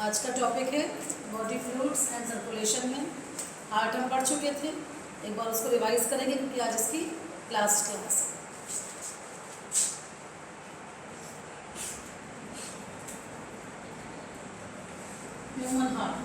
आज का टॉपिक है बॉडी फ्लूइड्स एंड सर्कुलेशन में। हार्ट हम पढ़ चुके थे, एक बार उसको रिवाइज करेंगे क्योंकि आज इसकी लास्ट क्लास है। ह्यूमन हार्ट,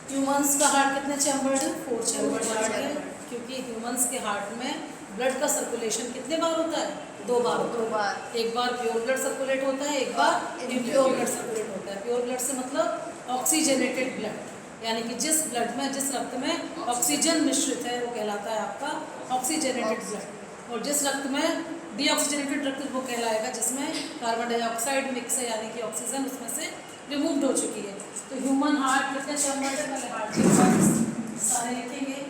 ह्यूमंस का हार्ट कितने चैम्बर्ड है? 4 चैम्बर्ड हार्ट है, क्योंकि ह्यूमंस के हार्ट में ब्लड का सर्कुलेशन कितने बार होता है? 2 बार होता है। 2 बार। एक बार प्योर ब्लड सर्कुलेट होता है, एक बार इम्प्योर ब्लड सर्कुलेट होता है। प्योर ब्लड से मतलब ऑक्सीजनेटेड ब्लड, यानी कि जिस ब्लड में, जिस रक्त में ऑक्सीजन मिश्रित है वो कहलाता है आपका ऑक्सीजनेटेड ब्लड। और जिस रक्त में डीऑक्सीजनेटेड रक्त वो कहलाएगा जिसमें कार्बन डाइऑक्साइड मिक्स है, यानी कि ऑक्सीजन उसमें से रिमूव्ड हो चुकी है। तो ह्यूमन हार्ट कितने चैम्बर्ड है? पहले हार्ट के सारे लिखेंगे।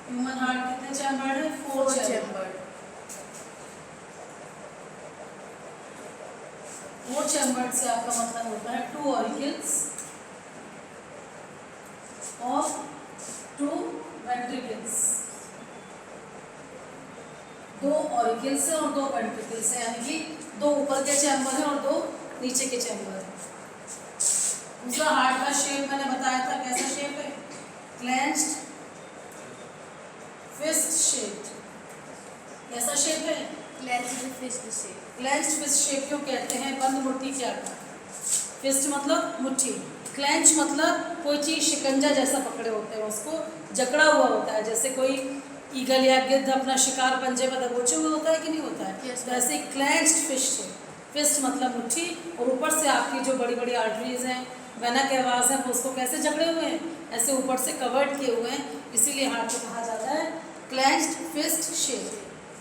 ह्यूमन हार्ट कितने चैम्बर्ड है? 4 चैम्बर्ड। 4 चैम्बर्ड से आपका मतलब होता है 2 ऑरिकल्स और 2 वेंट्रिकल्स। 2 ऑरिकल्स और 2 वेंट्रिकल्स है, यानी कि 2 ऊपर के चैम्बर हैं और 2 नीचे के चैम्बर हैं। दूसरा हार्ट का शेप मैंने बताया था, कैसा शेप है? Clenched fist shape. कैसा शेप है? Clenched fist shape. Clenched fist shape क्यों कहते हैं? बंद मुट्ठी के आकार। फिस्ट मतलब मुट्ठी, क्लेंच मतलब कोई चीज़ शिकंजा जैसा पकड़े होते हैं, उसको जकड़ा हुआ होता है। जैसे कोई ईगल या गिद्ध अपना शिकार पंजे पर दबोचे हुए होता है कि नहीं होता है? yes, तो ऐसे क्लेंच्ड फिस्ट शेप। फिस्ट मतलब मुट्ठी, और ऊपर से आपकी जो बड़ी बड़ी आर्टरीज हैं, वेना केवास है, वो उसको कैसे जकड़े हुए हैं? ऐसे ऊपर से कवर्ड किए हुए हैं, इसीलिए हार्ट को कहा जाता है क्लेंच्ड फिस्ट शेप,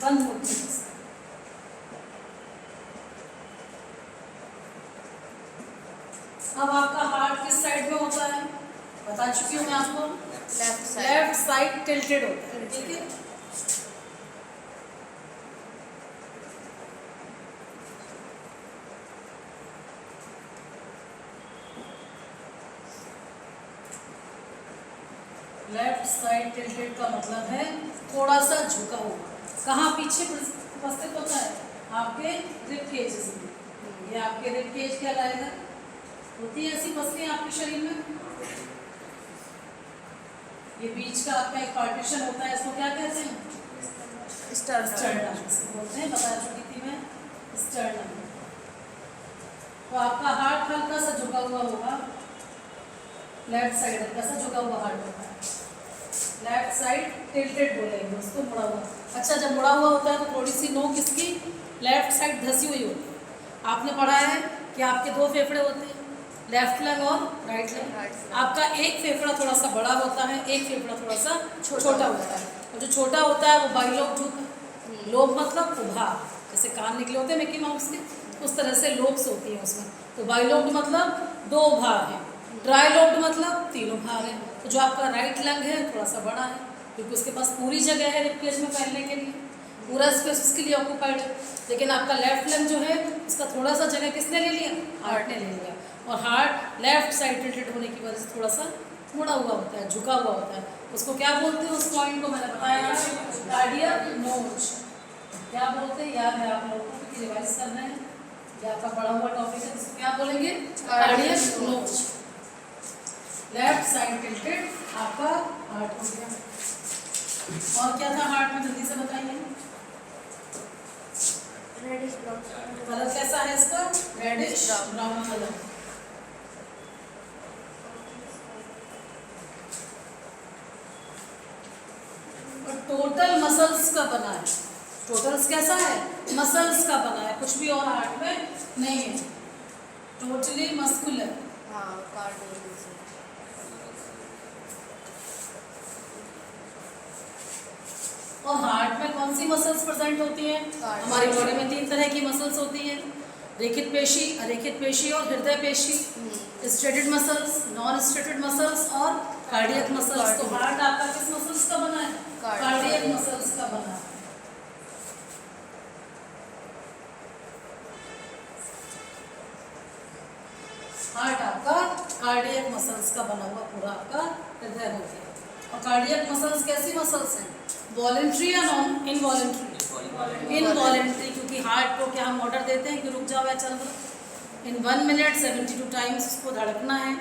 बंद मुट्ठी जैसा। अब आपका हार्ट किस साइड में होता है? बता चुकी हूँ मैं आपको, लेफ्ट साइड टिल्टेड होता है, ठीक है। लेफ्ट साइड टिल्टेड का मतलब है थोड़ा सा झुका हुआ। कहाँ पीछे उपस्थित होता है? आपके रिब केजेस में। ये आपके रिब केज कहलाएगा। होती है ऐसी पसलियाँ आपके शरीर में, ये बीच का आपका एक पार्टीशन होता है, इसको क्या कहते हैं? स्टर्नम बोलते हैं, बता चुकी थी मैं, स्टर्नम। तो आपका हार्ट हल्का सा झुका हुआ होगा, लेफ्ट साइड कैसा झुका हुआ हार्ट होता है? लेफ्ट साइड टिल्टेड बोलेंगे उसको, मुड़ा हुआ। अच्छा, जब मुड़ा हुआ होता है तो थोड़ी सी नोक इसकी लेफ्ट साइड धसी हुई होती है। आपने पढ़ा है कि आपके 2 फेफड़े होते हैं, लेफ्ट लंग और राइट लंग। आपका एक फेफड़ा थोड़ा सा बड़ा होता है, एक फेफड़ा थोड़ा सा छोटा होता है। और जो छोटा होता है वो बाइलोब्ड होता है। लोब मतलब उभार, जैसे कान निकले होते हैं मिकी माउस के, उस तरह से लोब्स होती है उसमें। तो बाइलोब्ड मतलब 2 भाग हैं, ट्राइलोब्ड मतलब 3 भाग हैं। तो जो आपका राइट लंग है थोड़ा सा बड़ा है, क्योंकि उसके पास पूरी जगह है रिब केज में फैलने के लिए, पूरा स्पेस उसके लिए ऑक्यूपाइड है। लेकिन आपका लेफ्ट लंग जो है उसका थोड़ा सा जगह किसने ले लिया? हार्ट ने ले लिया। और हार्ट लेफ्ट साइड टिल्टेड होने की वजह से थोड़ा सा मुड़ा हुआ होता है, झुका हुआ होता है। उसको क्या बोलते हैं? उस पॉइंट को मैंने बताया, कार्डियक नोच। क्या बोलते हैं? याद है आप लोगों को, क्योंकि रिवाइज करना है, ये आपका पढ़ा हुआ टॉपिक है। इसको क्या बोलेंगे? कार्डियक नोच। लेफ्ट साइड टिल्टेड आपका हार्ट हो गया। और क्या था हार्ट में? जल्दी से बताइए। रेडिश ब्राउन कलर कैसा है इसका? Reddish brown colour. और टोटल मसल्स का बना है। टोटल्स कैसा है? मसल्स का बना है, कुछ भी और हार्ट में नहीं है, टोटली मस्कुलर। हाँ, कार्डियक। और हार्ट में कौन सी मसल्स प्रेजेंट होती हैं? हमारी बॉडी में 3 तरह की मसल्स होती हैं, रेखित पेशी, अरेखित पेशी और हृदय पेशी। Striated muscles, non striated muscles और कार्डियक मसल्स। तो हार्ट आपका किस मसल्स का बना है? कार्डियक मसल्स का बना है। हार्ट आपका कार्डियक मसल्स का बना हुआ पूरा आपका हृदय हो गया। और कार्डियक मसल्स कैसी मसल्स हैं? वॉलेंट्री या नॉन इनवॉलेंट्री? इनवॉलेंट्री, क्योंकि हार्ट को क्या हम ऑर्डर देते हैं कि रुक जाओ या चल दो? इन 1 मिनट 72 टाइम्स उसको धड़कना है,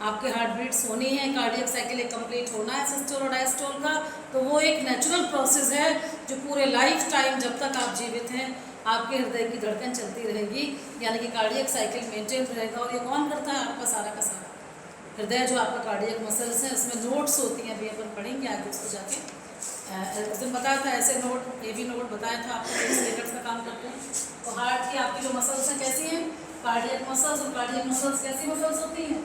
आपके हार्ट बीट्स होनी है, कार्डियक साइकिल एक कंप्लीट होना है सिस्टोल और डायस्टोल का। तो वो एक नेचुरल प्रोसेस है जो पूरे लाइफ टाइम जब तक आप जीवित हैं आपके हृदय की धड़कन चलती रहेगी, यानी कि कार्डियक साइकिल मेंटेन रहेगा। और ये कौन करता है? आपका सारा का सारा हृदय, जो आपका कार्डियक मसल्स हैं उसमें नोड्स होती हैं, अभी अपन पढ़ेंगे आगे उसको जाके। उस दिन बताया था ऐसे नोड, ये भी नोड बताया था आपको, रेगुलेटर्स का काम करते हैं। तो हार्ट की आपकी जो मसल्स हैं कैसी हैं? Cardiac muscles. और कार्डियक मसल्स कैसी मसल्स होती हैं?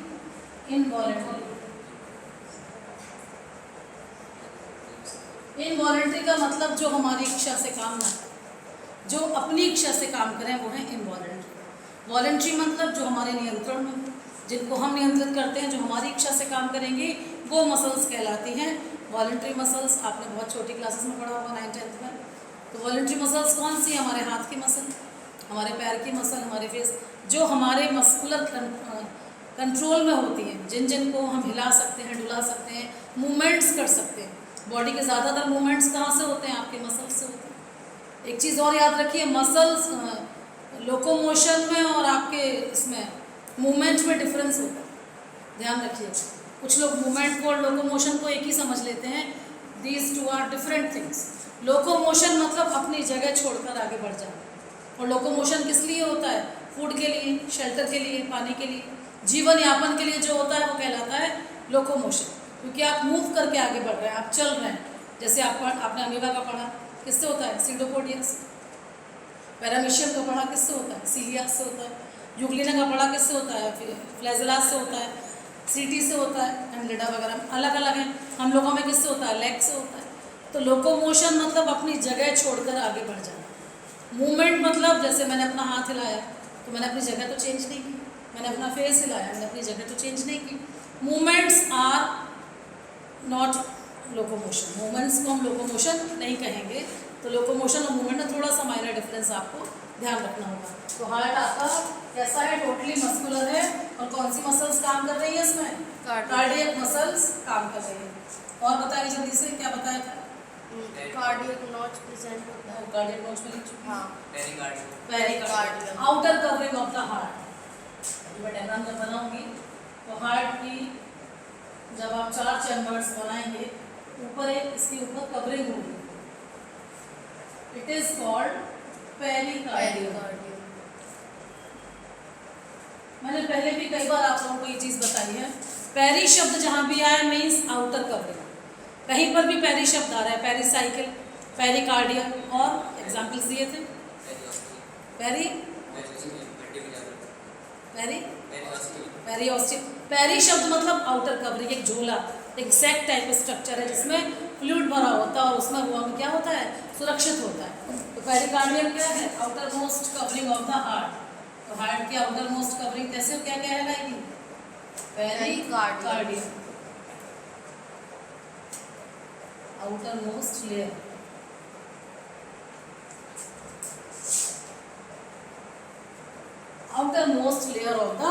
इनवॉलेंट्री। इनवॉलेंट्री का मतलब जो हमारी इच्छा से काम ना करें, जो अपनी इच्छा से काम करें वो है इनवॉलेंट्री। वॉलेंट्री मतलब जो हमारे नियंत्रण में, जिनको हम नियंत्रित करते हैं, जो हमारी इच्छा से काम करेंगे, वो मसल्स कहलाती हैं वॉलेंट्री मसल्स। आपने बहुत छोटी क्लासेस में पढ़ा होगा 9th-10th में। तो वॉलेंट्री मसल्स कौन सी? हमारे हाथ की मसल, हमारे पैर की मसल, हमारे फेस, जो हमारे मस्कुलर कंट्रोल में होती हैं, जिन जिनको हम हिला सकते हैं, डुला सकते हैं, मूवमेंट्स कर सकते हैं। बॉडी के ज़्यादातर मूवमेंट्स कहाँ से होते हैं? आपके मसल्स से होते हैं। एक चीज़ और याद रखिए, मसल्स लोकोमोशन में और आपके इसमें मूवमेंट में डिफरेंस होता है, ध्यान रखिए। कुछ लोग मूवमेंट को और लोकोमोशन को एक ही समझ लेते हैं। These two are different things. Locomotion मतलब अपनी जगह छोड़कर आगे बढ़ जाना, और लोकोमोशन किस लिए होता है? फूड के लिए, शेल्टर के लिए, पानी के लिए, जीवन यापन के लिए जो होता है वो कहलाता है लोकोमोशन, क्योंकि आप मूव करके आगे बढ़ रहे हैं, आप चल रहे हैं। जैसे आपने अमीबा का पढ़ा, किससे होता है? सीडोपोडिया से। पैरामीशियम का पढ़ा, किससे होता है? सीलिया से होता है। यूग्लिना का पढ़ा, किससे होता है? फ्लैजेला से होता है, सीटी से होता है, एंडलिडा वगैरह अलग अलग हैं। हम लोगों में किससे होता है? लेग से होता है। तो लोकोमोशन मतलब अपनी जगह छोड़कर आगे बढ़ जाना। मूवमेंट मतलब जैसे मैंने अपना हाथ हिलाया तो मैंने अपनी जगह तो चेंज नहीं की, मैंने अपना फेस हिलाया, मैंने अपनी जगह तो चेंज नहीं की। Movements are not locomotion. Movements को हम लोकोमोशन नहीं कहेंगे। तो लोकोमोशन और मूवमेंट में थोड़ा सा माइनर डिफरेंस आपको ध्यान रखना होगा। तो हार्ट आपका कैसा है? टोटली मस्कुलर है। और कौन सी मसल्स काम कर रही है इसमें? कार्डियक मसल्स काम कर रही है। और बताइए जल्दी से, क्या बताया था? कार्डियक नॉच प्रेजेंट होता है। कार्डियक नोच में लिख चुकी हूं। हाँ, pericardium, outer covering of the heart. मैं डायग्राम जब बनाऊंगी तो हार्ट की जब आप 4 चैम्बर्स बनाएंगे, ऊपर एक इसके ऊपर कवरिंग होगी, इट इज कॉल्ड पेरिकार्डियम। मैंने पहले भी कई बार आप लोगों को ये चीज़ बताई है। पेरी शब्द जहाँ भी आया मीन्स आउटर कवरिंग। कहीं पर भी पेरी शब्द आ रहा है, पेरीसाइकिल, पेरिकार्डियम, और एग्जाम्पल्स दिए थे। Peri periosteum. पेरी शब्द मतलब आउटर कवरिंग, एक झोला, एक सैक टाइप स्ट्रक्चर है जिसमें फ्लूइड भरा होता है और उसमें वो क्या होता है? सुरक्षित होता है। तो पेरिकार्डियम क्या है? Outermost covering of the heart. तो हार्ट की आउटर मोस्ट कवरिंग कैसे, क्या कहलाएगी? Pericardium, outermost layer. Outermost layer of the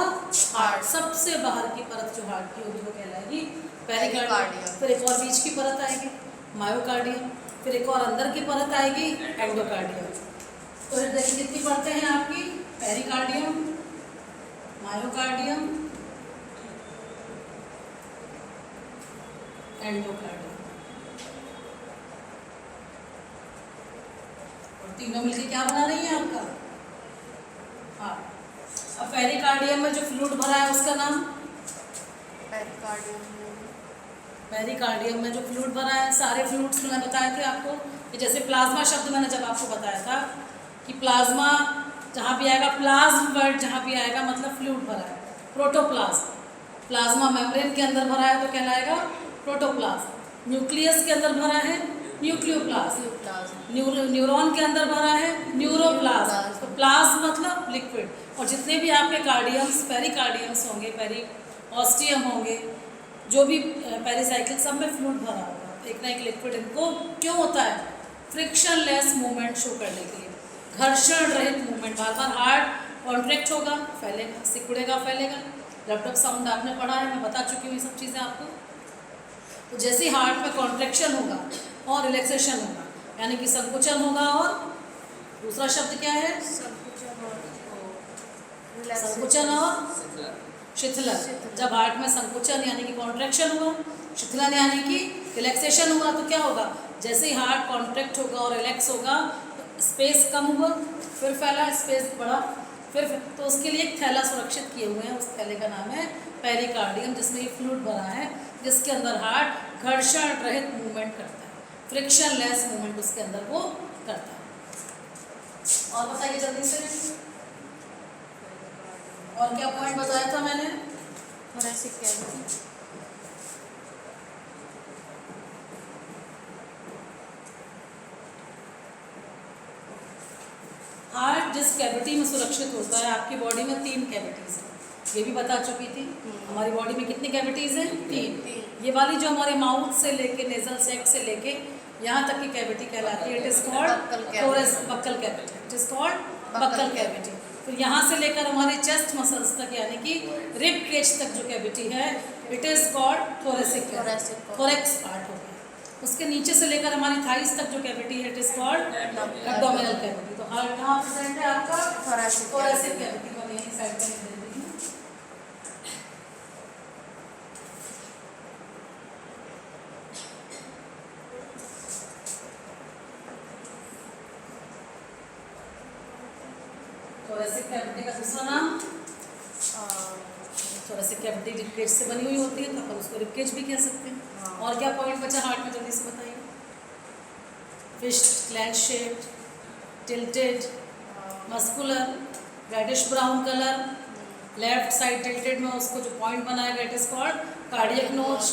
heart, सबसे बाहर की परत जो हार्ट की होगी वो कहलाएगी पेरिकार्डियम। फिर एक और बीच की परत आएगी मायोकार्डियम, फिर एक और अंदर की परत आएगी एंडोकार्डियम। तो देखिए कितनी परतें हैं आपकी? पेरिकार्डियम, मायोकार्डियम, एंडोकार्डियम, और तीनों मिलकर क्या बना रही है आपका हार्ट। अब पेरिकार्डियम में जो फ्लूइड भरा है उसका नाम? पेरिकार्डियम में जो फ्लूइड भरा है, सारे फ्लूइड्स मैंने बताए थे आपको कि जैसे प्लाज्मा शब्द मैंने जब आपको बताया था कि प्लाज्मा जहाँ भी आएगा, प्लाज्म वर्ड जहाँ भी आएगा मतलब फ्लूइड भरा है। प्रोटोप्लाज्म, प्लाज्मा मेम्ब्रेन के अंदर भरा है तो कहलाएगा प्रोटोप्लाज्म। न्यूक्लियस के अंदर भरा है न्यूक्लियोप्लाज्म। न्यूरॉन के अंदर भरा है न्यूरोप्लाज्म। तो प्लाज्म मतलब लिक्विड। और जितने भी आपके कार्डियम्स, पेरिकार्डियम्स होंगे, पेरिओस्टियम होंगे, जो भी पेरिसाइकिल, सब में फ्लूइड भरा होगा, एक ना एक लिक्विड। इनको क्यों होता है? फ्रिक्शनलेस मूवमेंट शो करने के लिए, घर्षण रहित मूवमेंट। बार बार हार्ट कॉन्ट्रैक्ट होगा, फैलेगा, सिकुड़ेगा, फैलेगा। रब साउंड आपने पढ़ा है, मैं बता चुकी हूँ ये सब चीज़ें आपको। तो जैसे हार्ट में कॉन्ट्रैक्शन होगा और रिलैक्सेशन होगा, यानी कि संकुचन होगा, और दूसरा शब्द क्या है? संकुचन और शिथिलन। जब हार्ट में संकुचन यानी कि कॉन्ट्रैक्शन हुआ, शिथिलन यानी कि रिलैक्सेशन हुआ, तो क्या होगा, जैसे ही हार्ट कॉन्ट्रैक्ट होगा और रिलैक्स होगा तो स्पेस कम हुआ, फिर फैला, स्पेस बढ़ा, फिर तो उसके लिए एक थैला सुरक्षित किए हुए हैं। उस थैले का नाम है पेरिकार्डियम, जिसमें ये फ्लूइड भरा है, जिसके अंदर हार्ट घर्षण रहित मूवमेंट करता है, फ्रिक्शन लेस मूवमेंट उसके अंदर वो करता है। और बताइए जल्दी से, और क्या पॉइंट बताया था मैंने? thoracic cavity, हार्ट जिस कैविटी में सुरक्षित होता है, आपकी बॉडी में 3 कैविटीज हैं, ये भी बता चुकी थी। हमारी बॉडी में कितनी कैविटीज हैं? 3। ये वाली जो हमारे माउथ से लेके नेजल सेक से लेके यहाँ तक की कैविटी कहलाती है, it is called buccal cavity. It is called buccal cavity. तो यहाँ से लेकर हमारे चेस्ट मसल्स तक यानी कि रिब केज तक जो कैविटी है, it is called thoracic, thorax part हो गया। उसके नीचे से लेकर हमारी थाइस तक जो कैविटी है, it is called abdominal cavity. तो हार्ट कहाँ प्रेजेंट है आपका? थोरेसिक कैविटी को यहीं साइड पे लिख देती हूँ। थोरेसिक कैविटी का दूसरा नाम, थोरेसिक कैविटी रिब केज से बनी हुई होती है, तो अपन उसको रिब केज भी कह सकते हैं। और क्या पॉइंट बचा हार्ट में, जल्दी से बताइए? Fist clench shaped, tilted, muscular, reddish brown colour, left side tilted में उसको जो पॉइंट बनाएगा, it is called cardiac notch.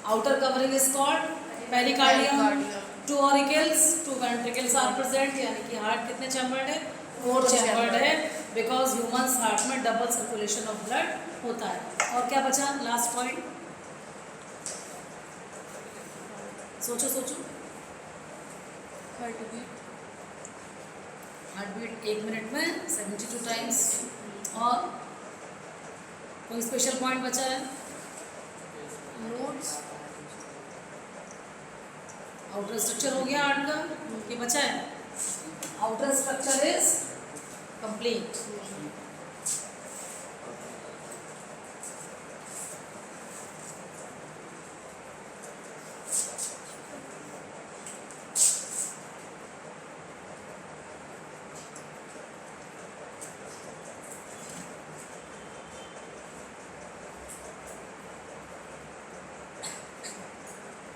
Outer covering is called pericardium. 2 auricles, 2 ventricles are present, यानी कि हार्ट कितने चैम्बर्ड है? 4 चैम्बर्ड है, बिकॉज ह्यूमंस हार्ट में डबल सर्कुलेशन ऑफ ब्लड होता है। और क्या बचा लास्ट पॉइंट? सोचो सोचो। हार्ट बीट 1 मिनट में 72 टाइम्स। और कोई स्पेशल पॉइंट बचा है? नोट्स, आउटर स्ट्रक्चर हो गया हार्ट का, ये बचा है? Outer structure is complete.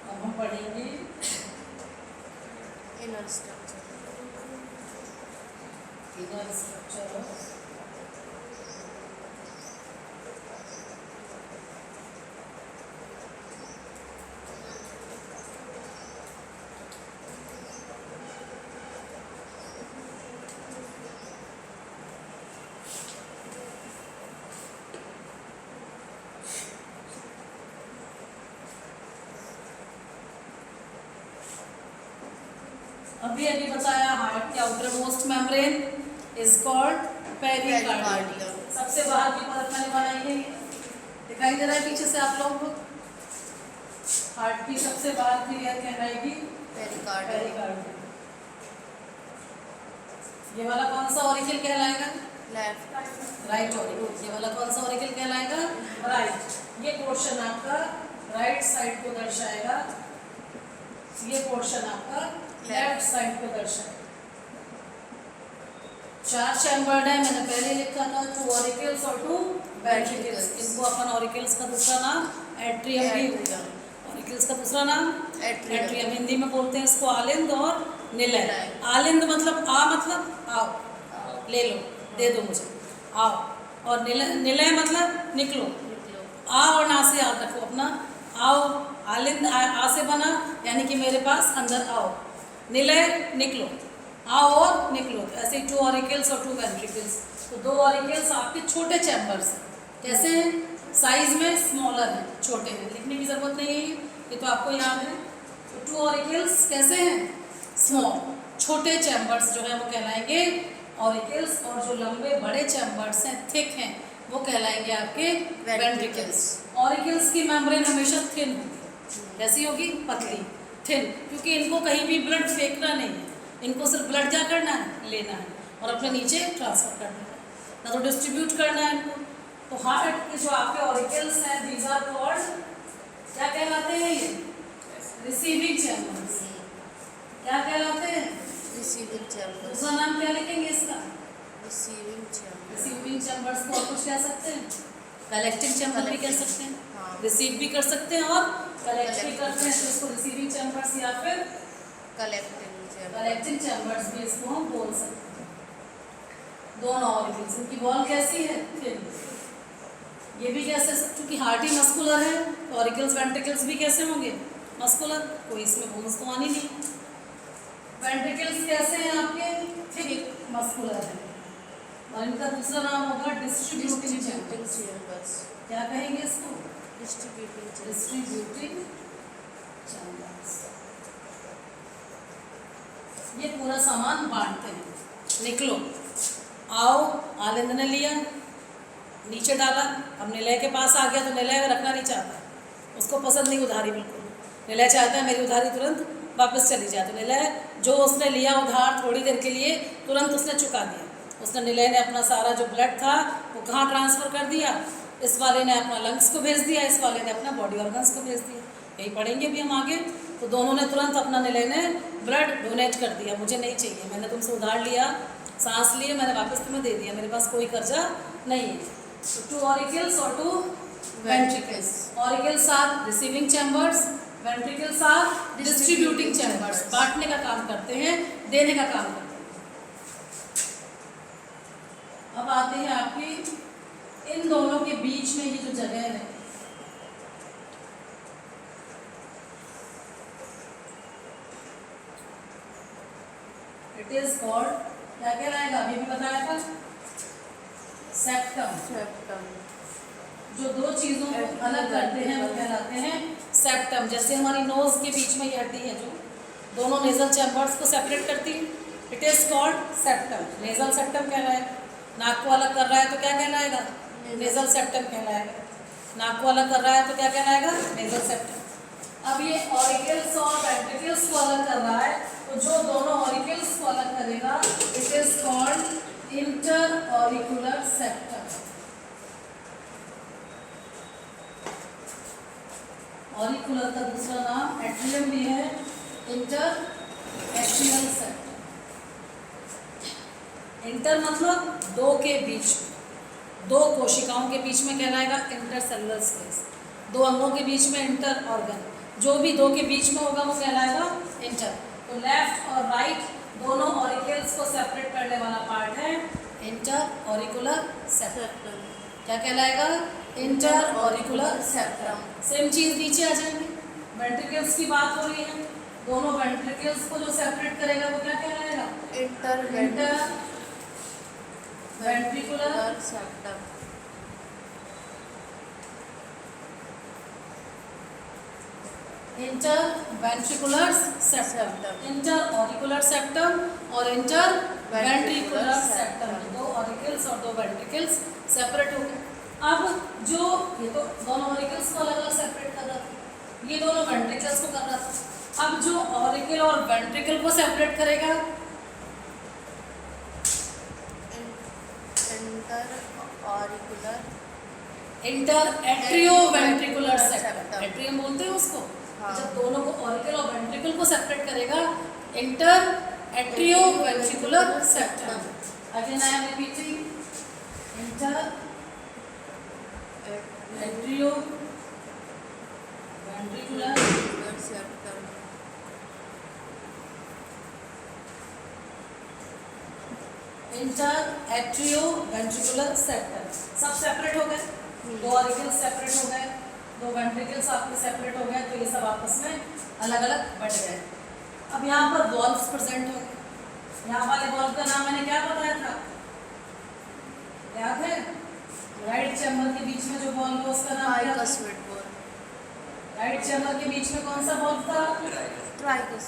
अब हम पढ़ेंगे inner structure, इनर स्ट्रक्चर। अभी अभी बताया हार्ट के outer most membrane is called pericardium. सबसे बाहर की परत मैंने बनाई है, दिखाई दे रहा है पीछे से आप लोगों को? हार्ट की सबसे बाहर की लेयर कहलाएगी पेरिकार्डियम। ये वाला कौन सा ऑरिकल कहलाएगा? Left, right auricle. ये वाला कौन सा ऑरिकल कहलाएगा? राइट। ये पोर्शन आपका राइट साइड को दर्शाएगा, ये पोर्शन आपका लेफ्ट साइड को दर्शाएगा। 4 चैम्बर्ड है, मैंने पहले लिखा था, 2 ऑरिकल्स और 2 वेंट्रिकल्स। इनको अपन ऑरिकल्स का दूसरा नाम एट्रियम भी होगा। ऑरिकल्स का दूसरा नाम एट्रियम। हिंदी में बोलते हैं इसको आलिंद और निलय। आलिंद मतलब आ, मतलब आओ, ले लो, दे दो मुझे, आओ। और निलय मतलब निकलो, आ और ना से आ तक अपना आओ। आलिंद आ से बना, यानी कि मेरे पास अंदर आओ। निलय निकलो, आओ और निकलो। तो ऐसे 2 ऑरिकल्स और 2 वेंट्रिकल्स। तो 2 ऑरिकल्स आपके छोटे चैम्बर्स हैं, कैसे हैं? साइज में स्मॉलर है, छोटे हैं, लिखने की जरूरत नहीं है, ये तो आपको याद है। तो 2 ऑरिकल्स कैसे हैं? स्मॉल, छोटे चैम्बर्स जो है वो कहलाएंगे ऑरिकल्स, और जो लंबे बड़े चैम्बर्स हैं, थिक हैं, वो कहलाएंगे आपके वेंट्रिकल्स। ऑरिकल्स की मेम्ब्रेन हमेशा थिन होगी। कैसी होगी? पतली, थिन, क्योंकि इनको कहीं भी ब्लड फेंकना नहीं है, इनको सिर्फ ब्लड क्या करना है? लेना है और अपने नीचे ट्रांसफर करना है। ना तो डिस्ट्रीब्यूट करना है इनको। तो हार्ट के जो आपके ऑरिकल्स हैं दीज आर कॉल्ड, क्या कहलाते हैं ये? Receiving chambers. क्या कहलाते हैं? Receiving chamber. दूसरा नाम क्या लिखेंगे इसका? Receiving chamber. रिसीविंग चैम्बर्स को और कुछ कह सकते हैं? कलेक्टिंग चैम्बर भी कह सकते हैं, हाँ। रिसीव भी कर सकते हैं और कलेक्ट भी करते हैं, तो इसको रिसीविंग चैम्बर्स या फिर कलेक्टिंग चैम्बर्स भी इसको हम बोल सकते हैं। दोनों ऑरिकल्स, इनकी वॉल कैसी है? थिन। ये भी कैसे, क्योंकि हार्ट ही मस्कुलर है, ऑरिकल्स वेंट्रिकल्स भी कैसे होंगे? मस्कुलर। कोई इसमें बोन्स तो आनी नहीं। वेंट्रिकल्स कैसे हैं आपके? थिक मस्कुलर है। और इनका दूसरा नाम होगा डिस्ट्रीब्यूटिंग चैम्बर्स। क्या कहेंगे इसको? Distributing chambers. ये पूरा सामान बांटते हैं। निकलो, आओ। आलिंद ने लिया, नीचे डाला, अब निलय के पास आ गया तो निलय रखना नहीं चाहता, उसको पसंद नहीं उधारी बिल्कुल। निलय चाहता है मेरी उधारी तुरंत वापस चली जाए, तो निलय जो उसने लिया उधार थोड़ी देर के लिए तुरंत उसने चुका दिया। उसने निलय ने अपना सारा जो ब्लड था वो कहाँ ट्रांसफ़र कर दिया? इस वाले ने अपना लंग्स को भेज दिया, इस वाले ने अपना बॉडी ऑर्गन्स को भेज दिया। यही पढ़ेंगे भी हम आगे। तो दोनों ने तुरंत अपना निलय ने ब्लड डोनेट कर दिया, मुझे नहीं चाहिए, मैंने तुमसे उधार लिया, सांस लिए, मैंने वापस तुम्हें दे दिया, मेरे पास कोई कर्जा नहीं है। तो टू ऑरिकल्स और two ventricles. Auricles are receiving chambers, ventricles are distributing chambers. बांटने का काम करते हैं, देने का काम करते हैं। अब आते हैं आपकी इन दोनों के बीच में ये जो जगह है, इट इज कॉल्ड, क्या कहलाएगा? अभी भी बताया था, सेप्टम। जो दो चीजों को अलग करते हैं वो कहलाते हैं सेप्टम। जैसे हमारी नोज के बीच में ये हड्डी है जो दोनों नेजल चैम्बर्स को सेपरेट करती है, it is called septum. Nasal septum कहलाएगा। नाक को अलग कर रहा है तो क्या कहलाएगा? नेजल सेप्टम कहलाएगा। नाक को अलग कर रहा है तो क्या कहलाएगा? Nasal septum. अब ये ऑरिकल्स और वेंट्रिकल्स को अलग कर रहा है, तो जो दोनों ऑरिकल्स को अलग करेगा it is called inter auricular septum. Auricular का दूसरा नाम एट्रियम भी है, इंटर एट्रियल सेप्टम। इंटर मतलब दो के बीच, दो कोशिकाओं के बीच में कहलाएगा इंटरसेलुलर स्पेस। दो अंगों के बीच में इंटर ऑर्गन, जो भी दो के बीच में होगा वो कहलाएगा इंटर। तो लेफ्ट और राइट दोनों ऑरिकल्स को सेपरेट करने वाला पार्ट है इंटर ऑरिकुलर सेप्टम। क्या कहलाएगा? Inter auricular septum. सेम चीज नीचे आ जाएंगे। वेंट्रिकल्स की बात हो रही है, दोनों वेंट्रिकल्स को जो सेपरेट करेगा वो क्या कहलाएगा? Inter ventricular septum. Inter ventricular septum, inter auricular septum और इंटर वेंट्रिकुलर सेप्टम। दो ऑरिकल्स और दो वेंट्रिकल्स सेपरेट हो गए। अब जो ये तो दोनों ऑरिकल्स को अलग अलग सेपरेट कर रहा था, ये दोनों वेंट्रिकल्स को कर रहा था। अब जो ऑरिकल और वेंट्रिकल को सेपरेट करेगा inter atrio ventricular septum. Atrium बोलते हैं उसको। हाँ। जब दोनों को ऑरिकल और वेंट्रिकल को सेपरेट करेगा inter atrio ventricular septum. Again I am repeating, inter atrio ventricular septum. Inter atrio ventricular septum. सब सेपरेट हो गए, दो ऑरिकल्स सेपरेट हो गए, दो वेंट्रिकल्स आपके सेपरेट हो गए, तो ये सब आपस में अलग अलग बट गए। अब यहाँ पर वॉल्व्स प्रेजेंट हो गए। यहाँ वाले वॉल्व का नाम मैंने क्या बताया था? याद है? राइट चैम्बर के बीच में जो वॉल्व है उसका नाम क्या था? राइट चैम्बर के बीच में कौन सा वॉल्व था? ट्राइकस।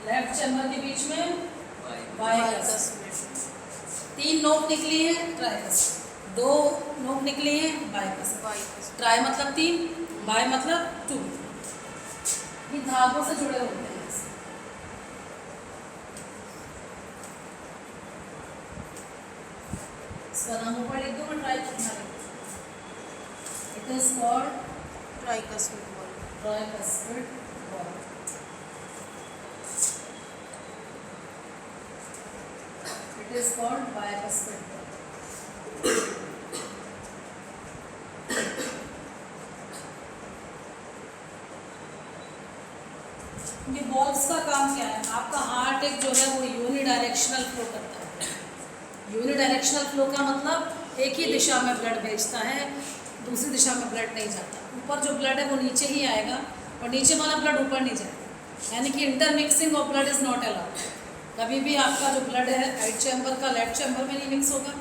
लेफ्ट चैम्बर के बीच में बाइकस। तीन नोक निकली है ट्राइकस, दो नोक निकली है बाइकस। ट्राई मतलब तीन, बाय मतलब टू। ये धागों से जुड़े होते हैं। इसका नाम ऊपर लिख दो, मैं ट्राई करना है। It is called tricuspid ball. Tricuspid ball. It is called bicuspid ball. ये बॉल्स का काम क्या है? आपका हार्ट एक जो है वो यूनिडायरेक्शनल फ्लो करता है। यूनिडायरेक्शनल फ्लो का मतलब एक ही दिशा में ब्लड भेजता है, दूसरी दिशा में ब्लड नहीं जाता। ऊपर जो ब्लड है वो नीचे ही आएगा और नीचे वाला ब्लड ऊपर नहीं जाएगा, यानी कि intermixing of blood is not allowed. कभी भी आपका जो ब्लड है राइट चैम्बर का लेफ्ट चैम्बर में नहीं मिक्स होगा,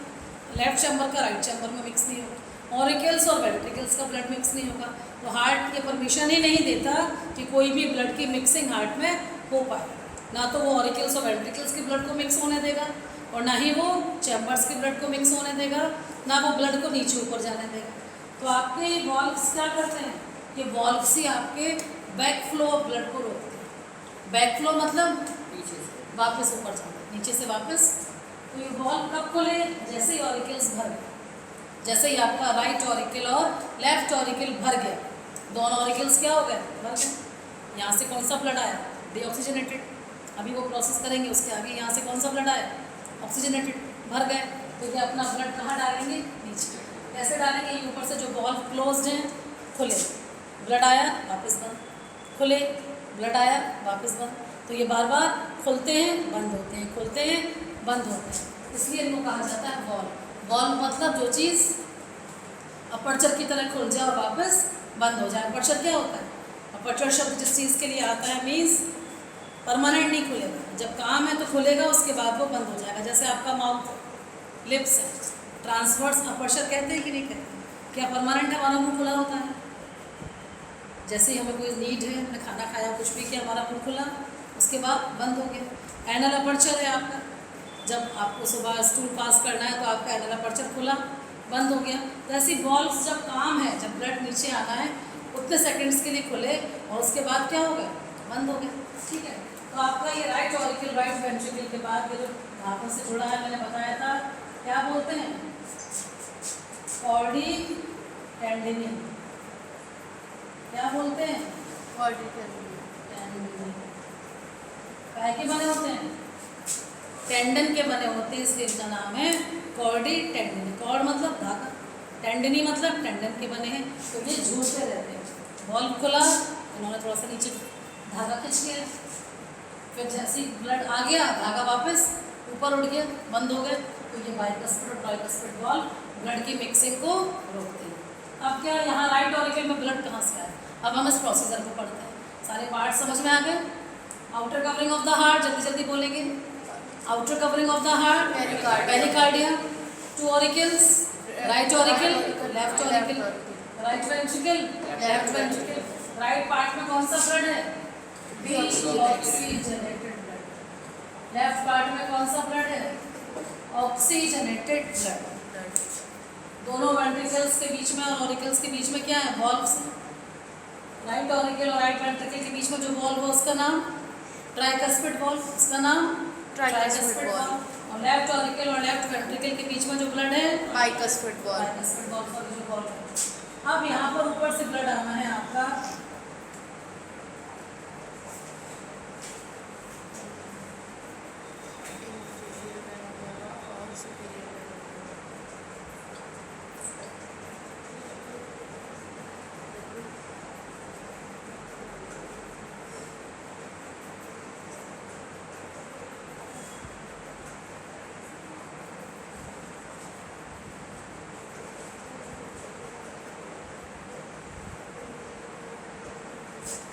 लेफ्ट चैम्बर का राइट चैम्बर में मिक्स नहीं होगा, ऑरिकल्स और वेंट्रिकल्स का ब्लड मिक्स नहीं होगा। तो हार्ट ये परमिशन ही नहीं देता कि कोई भी ब्लड की मिक्सिंग हार्ट में हो पाए। ना तो वो ऑरिकल्स और वेंट्रिकल्स के ब्लड को मिक्स होने देगा और ना ही वो चैम्बर्स के ब्लड को मिक्स होने देगा, ना वो ब्लड को नीचे ऊपर जाने देगा। तो आपके ये वॉल्व्स क्या करते हैं? ये वॉल्व्स ही आपके बैक फ्लो ऑफ ब्लड को रोकते हैं। बैक फ्लो मतलब पीछे से वापस ऊपर जाना, नीचे से वापस। तो ये वॉल्व कब खुले? जैसे ही ऑरिकल्स भर गए, जैसे ही आपका राइट ऑरिकल और लेफ्ट ऑरिकल भर गया, दोनों ऑरिकल्स क्या हो गए? भर गए। यहाँ से कौन सा ब्लड आया? डीऑक्सीजनेटेड। अभी वो प्रोसेस करेंगे उसके आगे। यहाँ से कौन सा ब्लड आया? ऑक्सीजनेटेड। भर गए तो ये अपना ब्लड कहाँ डालेंगे? नीचे। कैसे डालेंगे? ये ऊपर से जो वॉल्व क्लोज्ड हैं, खुले, ब्लड आया वापस बंद, खुले, ब्लड आया वापस बंद। तो ये बार बार खुलते हैं बंद होते हैं, खुलते हैं बंद होते हैं, इसलिए इनको कहा जाता है वॉल्व। वॉल्व मतलब जो चीज़ अपर्चर की तरह खुल जाए और वापस बंद हो जाए। अपर्चर क्या होता है? अपर्चर शब्द जिस चीज़ के लिए आता है मीन्स परमानेंट नहीं खुलेगा, जब काम है तो खुलेगा, उसके बाद वो बंद हो जाएगा। जैसे आपका माउथ, लिप्स है, ट्रांसवर्स अपर्चर कहते हैं कि नहीं कहते? क्या परमानेंट है हमारा मुंह खुला होता है? जैसे ही हमें कोई नीड है, हमने खाना खाया, कुछ भी किया, हमारा मुंह खुला, उसके बाद बंद हो गया। एनल अपर्चर है आपका, जब आपको सुबह स्टूल पास करना है तो आपका एनल अपर्चर खुला, बंद हो गया। तो ऐसी वॉल्व्स जब काम है, जब ब्लड नीचे आना है, उतने सेकंड्स के लिए खुले और उसके बाद क्या हो गया? बंद हो गया। ठीक है, तो आपका ये राइट ऑरिकल, राइट वेंट्रिकल के बाद ये जो भागों से जुड़ा है, मैंने बताया था, क्या बोलते हैं? कॉर्डी टेंडिनी। क्या बोलते हैं? कॉर्डी टेंडिनी। काय के बने होते हैं? टेंडन के बने होते हैं, इसलिए इनका नाम है कॉर्डी टेंडिनी। कॉर्ड मतलब धागा, टेंडिनी मतलब टेंडन के बने हैं। तो ये झूलते रहते हैं। वॉल्व खुला, इन्होंने थोड़ा सा नीचे धागा खींच लिया, फिर जैसे ही ब्लड आ गया, धागा वापस ऊपर उड़ गया, बंद हो गए। तो ये बाइकस्पिड और ट्राइकस्पिड वॉल्व ब्लड की मिक्सिंग को रोकते हैं। अब क्या, यहाँ राइट ऑरिकल में ब्लड कहाँ से आया? अब हम इस प्रोसीजर को पढ़ते हैं। सारे पार्ट समझ में आ गए? Outer covering of the heart, जल्दी जल्दी बोलेंगे। Outer covering of the heart, pericardia, two auricles, right auricle, left auricle, right ventricle, left ventricle. Right part में कौन सा ब्लड है? Deoxygenated blood. लेफ्ट पार्ट में कौन सा ब्लड है? Oxygenated blood. दोनों वेंट्रिकल्स के बीच में और ऑरिकल्स के बीच में क्या है? वॉल्व्स। राइट ऑरिकल और राइट वेंट्रिकल के बीच में जो वॉल्व है उसका नाम ट्राइकस्पिड वॉल्व, उसका नाम ट्राइकस्पिड वॉल्व। और लेफ्ट ऑरिकल और लेफ्ट वेंट्रिकल के बीच में जो ब्लड है बाइकस्पिड वॉल्व। बाइकस्पिड वॉल्व का जो वॉल्व है। अब यहाँ पर ऊपर से ब्लड आना है आपका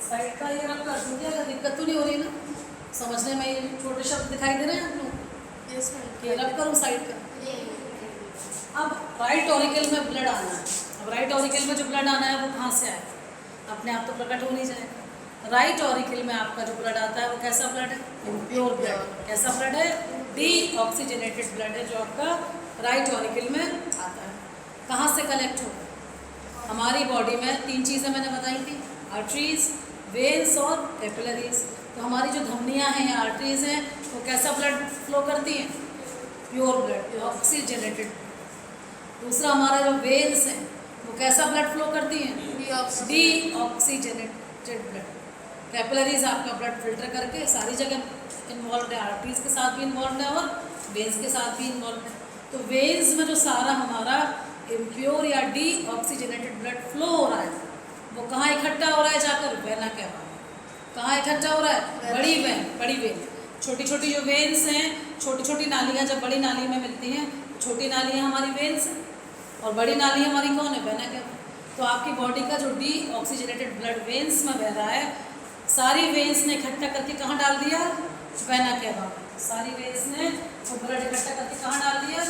साइड का ये रब कर दूँगी, अगर दिक्कत तो नहीं हो रही ना समझने में? ये छोटे शब्द दिखाई दे रहे हैं आप लोग? Yes ma'am. कि रब करूँ साइड का? अब राइट ऑरिकल में ब्लड आना है। अब राइट ऑरिकल में जो ब्लड आना है वो कहाँ से आएगा? अपने आप तो प्रकट हो नहीं जाएगा। राइट ऑरिकल में आपका जो ब्लड आता है वो कैसा ब्लड है? Pure blood. कैसा ब्लड है? डीऑक्सीजनेटेड ब्लड है जो आपका राइट ऑरिकल में आता है। कहाँ से कलेक्ट होगा? हमारी बॉडी में तीन चीज़ें मैंने बताई थी, आर्टरीज, वेन्स और कैपिलरीज। तो हमारी जो धमनियाँ हैं या आर्टरीज हैं वो कैसा ब्लड फ्लो करती हैं? Pure blood, oxygenated. दूसरा हमारा जो वेन्स हैं वो कैसा ब्लड फ्लो करती हैं? D oxygenated blood. कैपिलरीज आपका ब्लड फिल्टर करके सारी जगह इन्वॉल्व है, आर्टरीज के साथ भी इन्वॉल्व है और वेन्स के साथ भी इन्वॉल्व है। तो वेन्स में जो सारा हमारा इम्प्योर या डी ऑक्सीजनेटेड ब्लड फ्लो हो रहा है वो कहाँ इकट्ठा हो रहा है? जाकर वेना कैवा में। कहाँ इकट्ठा हो रहा है? बड़ी वेन। छोटी छोटी जो वेन्स हैं, छोटी छोटी नालियाँ जब बड़ी नाली में मिलती हैं, छोटी नालियाँ हमारी वेन्स हैं और बड़ी नाली हमारी कौन है? Vena cava. तो आपकी बॉडी का जो डी ऑक्सीजनेटेड ब्लड वेन्स में बह रहा है, सारी वेन्स ने इकट्ठा करके कहाँ डाल दिया? वेना कैवा में। सारी वेन्स ने वो ब्लड इकट्ठा करके कहाँ डाल दिया?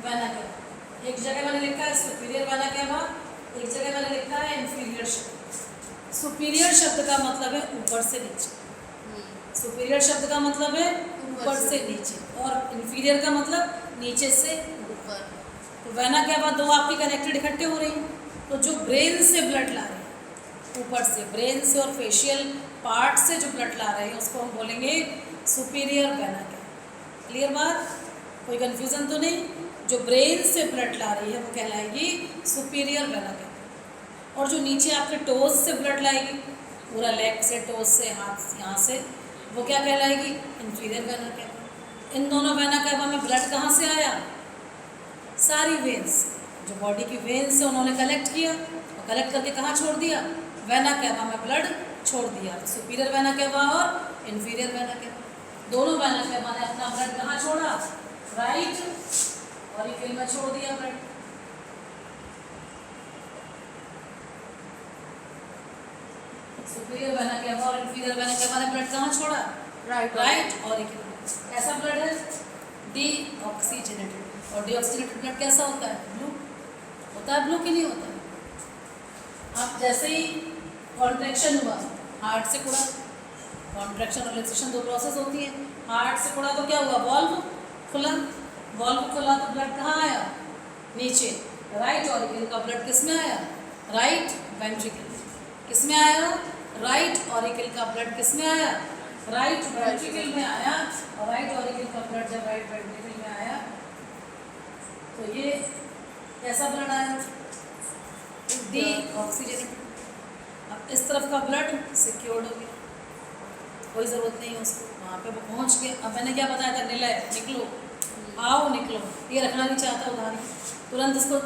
Vena cava. एक जगह मैंने लिखा है सुपीरियर वेना कैवा, एक जगह मैंने लिखा है इंफीरियर शब्द। सुपीरियर शब्द का मतलब है ऊपर से नीचे, सुपीरियर शब्द का मतलब है ऊपर से नीचे, और इंफीरियर का मतलब नीचे से ऊपर। तो वेना कैवा दो आपकी कनेक्टेड इकट्ठे हो रही हैं। तो जो ब्रेन से ब्लड ला रहे हैं, ऊपर से ब्रेन से और फेशियल पार्ट से जो ब्लड ला रहे हैं उसको हम बोलेंगे सुपीरियर वेना कैवा। क्लियर बात? कोई कन्फ्यूज़न तो नहीं? जो ब्रेन से ब्लड ला रही है वो कहलाएगी सुपीरियर वेना कैवा। और जो नीचे आपके टोज से ब्लड लाएगी, पूरा लेग से, टोज से, हाथ यहाँ से, वो क्या कहलाएगी? Inferior vena cava. इन दोनों वेना कैवा में ब्लड कहाँ से आया? सारी वेन्स, जो बॉडी की वेन्स है उन्होंने कलेक्ट किया और कलेक्ट करके कहाँ छोड़ दिया? वेना कैवा में ब्लड छोड़ दिया। तो सुपीरियर वेना कैवा और इंफीरियर वेना कैवा, दोनों वेना कैवा ने अपना ब्लड कहाँ छोड़ा? राइट ऑरिकल में छोड़ दिया ब्लड। सुपीरियर वेना कैवा और इंफीरियर वेना कैवा ने ब्लड कहाँ छोड़ा? राइट ऑरिकल में। कैसा ब्लड है? D oxygenated. और डी ऑक्सीजनेटेड ब्लड कैसा होता है? ब्लू होता है। ब्लू कि नहीं होता है? अब जैसे ही कॉन्ट्रैक्शन हुआ, हार्ट से खुला, कॉन्ट्रैक्शन और रिलैक्सेशन दो प्रोसेस होती है। हार्ट से खुला तो क्या हुआ? वॉल्व खुला, वॉल्व खुला तो ब्लड कहाँ आया? नीचे। राइट ऑरिकल का ब्लड किस में आया? Right ventricle. किस में आया? राइट ऑरिकल का ब्लड किस में आया? राइट वेंट्रिकल में आया। और राइट ऑरिकल का ब्लड जब राइट वेंट्रिकल में आया तो ये कैसा ब्लड आया? D oxygenated. अब इस तरफ का ब्लड सिक्योर्ड हो गया, कोई ज़रूरत नहीं है उसको, वहाँ पे वो पहुँच गया। अब मैंने क्या बताया था? निलय, निकलो, आओ निकलो। ये रखना नहीं चाहता उधारी, तुरंत इसको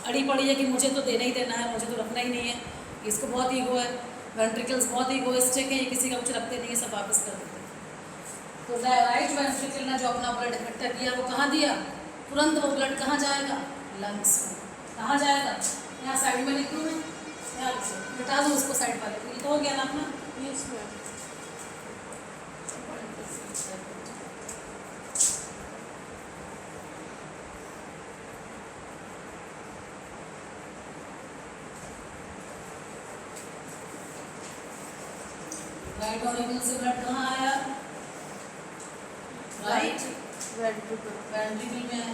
अड़ी पड़ी है कि मुझे तो देना ही देना है, मुझे तो रखना ही नहीं है। इसको बहुत ईगो है, वेंट्रिकल्स बहुत ईगोइस्टिक है, ये किसी का कुछ रखते नहीं है, सब वापस कर देते हैं। तो राइट वेंट्रिकल ने जो अपना ब्लड इकट्ठा किया वो कहाँ दिया? तुरंत वो ब्लड कहाँ जाएगा? लंग्स में। कहाँ जाएगा? यहाँ साइड में लिखूँ मैं, यहाँ मिटा दूँ उसको साइड वाले को। ये तो हो गया ना अपना? राइट ऑरिकल से ब्लड कहाँ आया? राइट वेंट्रिकल में आया।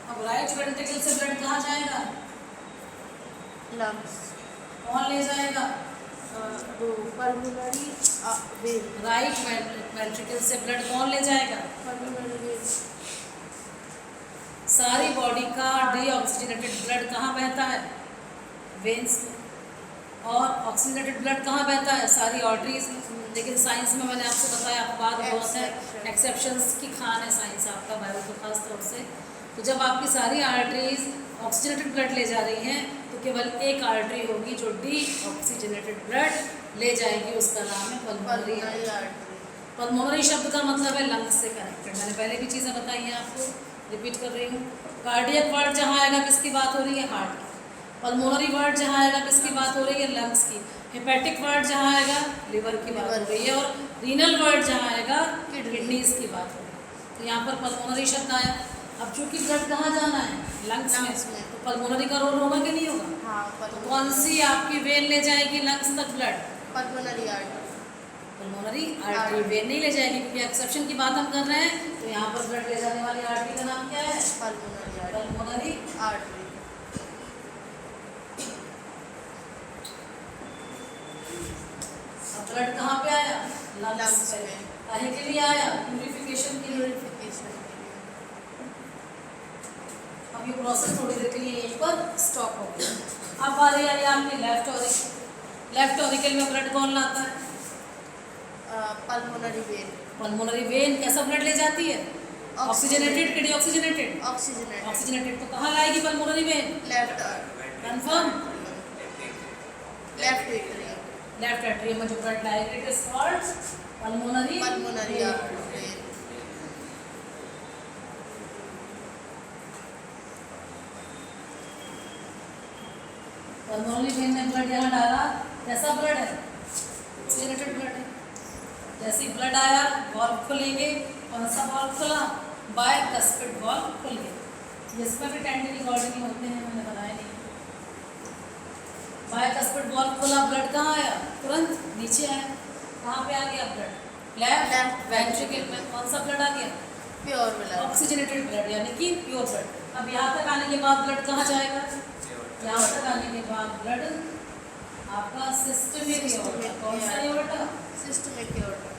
अब राइट वेंट्रिकल से ब्लड कहाँ जाएगा? लंग्स। कौन ले जाएगा? Pulmonary vein. राइट वेंट्रिकल से ब्लड कौन ले जाएगा? Pulmonary vein. सारी बॉडी का डीऑक्सीजनेटेड ब्लड कहाँ बहता है? वेन्स में। और ऑक्सीजनेटेड ब्लड कहाँ बहता है? सारी आर्टरीज में। लेकिन साइंस में मैंने आपसे बताया, अपवाद बहुत है, एक्सेप्शंस की खान है साइंस आपका, बायो तो खास तौर से। तो जब आपकी सारी आर्टरीज ऑक्सीजनेटेड ब्लड ले जा रही हैं तो केवल एक आर्टरी होगी जो डी ऑक्सीजनेटेड ब्लड ले जाएगी, उसका नाम है पल्मोनरी आर्टरी। पल्मोनरी शब्द का मतलब है लंग्स से कनेक्टेड। मैंने पहले भी चीज़ें बताई हैं आपको, रिपीट कर रही हूँ। कार्डियक वर्ड जहाँ आएगा किसकी बात हो रही है? हार्ट की। पल्मोनरी वर्ड जहाँ आएगा किसकी बात हो रही है? लंग्स की। हेपेटिक वर्ड जहाँ आएगा लिवर की बात हो रही है। और रीनल वर्ड जहाँ आएगा किडनीज की बात हो रही है। तो यहाँ पर पल्मोनरी शब्द आया। अब चूंकि ब्लड कहाँ जाना है? लंग्स में, तो पल्मोनरी का रोल होगा कि नहीं होगा? हाँ। तो कौन सी आपकी वेन ले जाएगी लंग्स तक blood? Pulmonary artery. Pulmonary artery vein नहीं ले जाएगी, क्योंकि एक्सेप्शन की बात हम कर रहे हैं। तो यहाँ पर ब्लड ले जाने वाली आर्टरी का नाम क्या है? Pulmonary artery. ब्लड कहाँ पे आया? Lungs लंग्स पे। में। काहे के लिए आया? प्यूरिफिकेशन के लिए। प्यूरिफिकेशन के लिए। अब ये प्रोसेस थोड़ी देर के लिए यहीं पर स्टॉप हो गया। अब बारी आई आपकी लेफ्ट ऑरिकल। लेफ्ट ऑरिकल में ब्लड कौन लाता है? Pulmonary vein. पल्मोनरी वेन कैसा ब्लड ले जाती है? ऑक्सीजनेटेड कि डीऑक्सीजनेटेड? ऑक्सीजनेटेड। ऑक्सीजनेटेड। तो कहाँ लाएगी pulmonary vein? Left confirm? Left atrium. Left atrium में जो ब्लड लाएगी it is called pulmonary pulmonary vein. When. Pulmonary vein में ब्लड यहाँ डाला, कैसा ब्लड है? ऑक्सीजनेटेड ब्लड है। जैसे ही ब्लड आया वॉल्व खोलेंगे, कौन सा वॉल्व खुला? बायकस्पिड वॉल्व खुल गया। जिसमें भी टेंडनी गॉर्डनी होते हैं, मैंने बताया नहीं। बायकस्पिड वॉल्व खुला, ब्लड कहाँ आया? तुरंत नीचे आया। कहाँ पे आ गया ब्लड? लेफ्ट वेंट्रिकल में। कौन सा ब्लड आ गया? Pure blood. ऑक्सीजनेटेड ब्लड, यानी कि प्योर ब्लड। अब यहाँ तक आने के बाद ब्लड कहाँ जाएगा? यहाँ तक आने के बाद ब्लड आपका सिस्टमिक एओर्टा। कौन सा एओर्टा? Systemic aorta.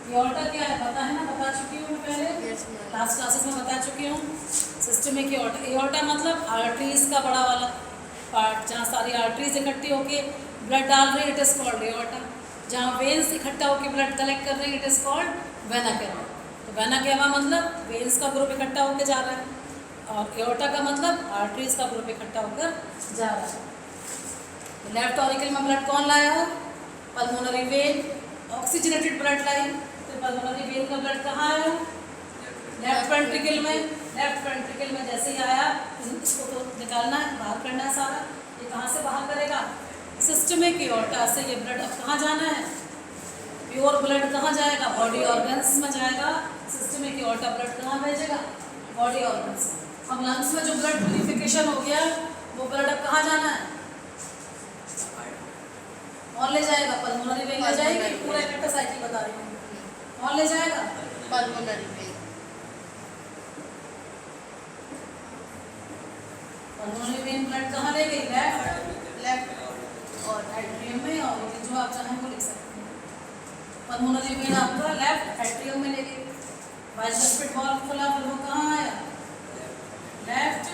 एओर्टा क्या है पता है ना? बता चुकी हूँ मैं पहले, यस मैम। लास्ट क्लासेस में बता चुकी हूँ। सिस्टमिक एओर्टा, एओर्टा मतलब आर्टरीज का बड़ा वाला पार्ट, जहाँ सारी आर्टरीज इकट्ठी होके ब्लड डाल रही है, इट इज कॉल्ड एओर्टा। जहाँ वेन्स इकट्ठा होकर ब्लड कलेक्ट कर रही है, it is called vena cava. तो वेना केवा मतलब वेन्स का ग्रुप इकट्ठा होकर जा रहा है, और एओर्टा का मतलब आर्टरीज का ग्रुप इकट्ठा होकर जा रहा है। तो लेफ्ट ऑरिकल में ब्लड कौन लाया? Pulmonary vein. ऑक्सीजनेटेड ब्लड लाई, तो पल्मोनरी वेन का ब्लड कहाँ आया? लेफ्ट वेंट्रिकल में। लेफ्ट वेंट्रिकल में जैसे ही आया, इसको तो निकालना है, बाहर करना है सारा। ये कहाँ से बाहर करेगा? सिस्टमिक एओर्टा से। ये ब्लड अब कहाँ जाना है? प्योर ब्लड कहाँ जाएगा? बॉडी ऑर्गन्स में जाएगा। सिस्टमिक एओर्टा ब्लड कहाँ भेजेगा? Body organs. अब लंग्स में जो ब्लड प्यूरिफिकेशन हो गया, वो ब्लड अब कहाँ जाना है? और ले जाएगा? पल्मोनरी वेन ले जाएगी। पूरा इकट्ठा साइकिल बता रही हूँ। और ले जाएगा? Pulmonary vein. Pulmonary vein blood कहाँ ले गई? लेफ्ट लेफ्ट और एट्रियम में, और ये जो आप चाहें वो लिख सकते हैं। पल्मोनरी वेन आपका लेफ्ट एट्रियम में ले गई। बायकस्पिड वॉल्व खुला, फिर वो कहाँ आया? लेफ्ट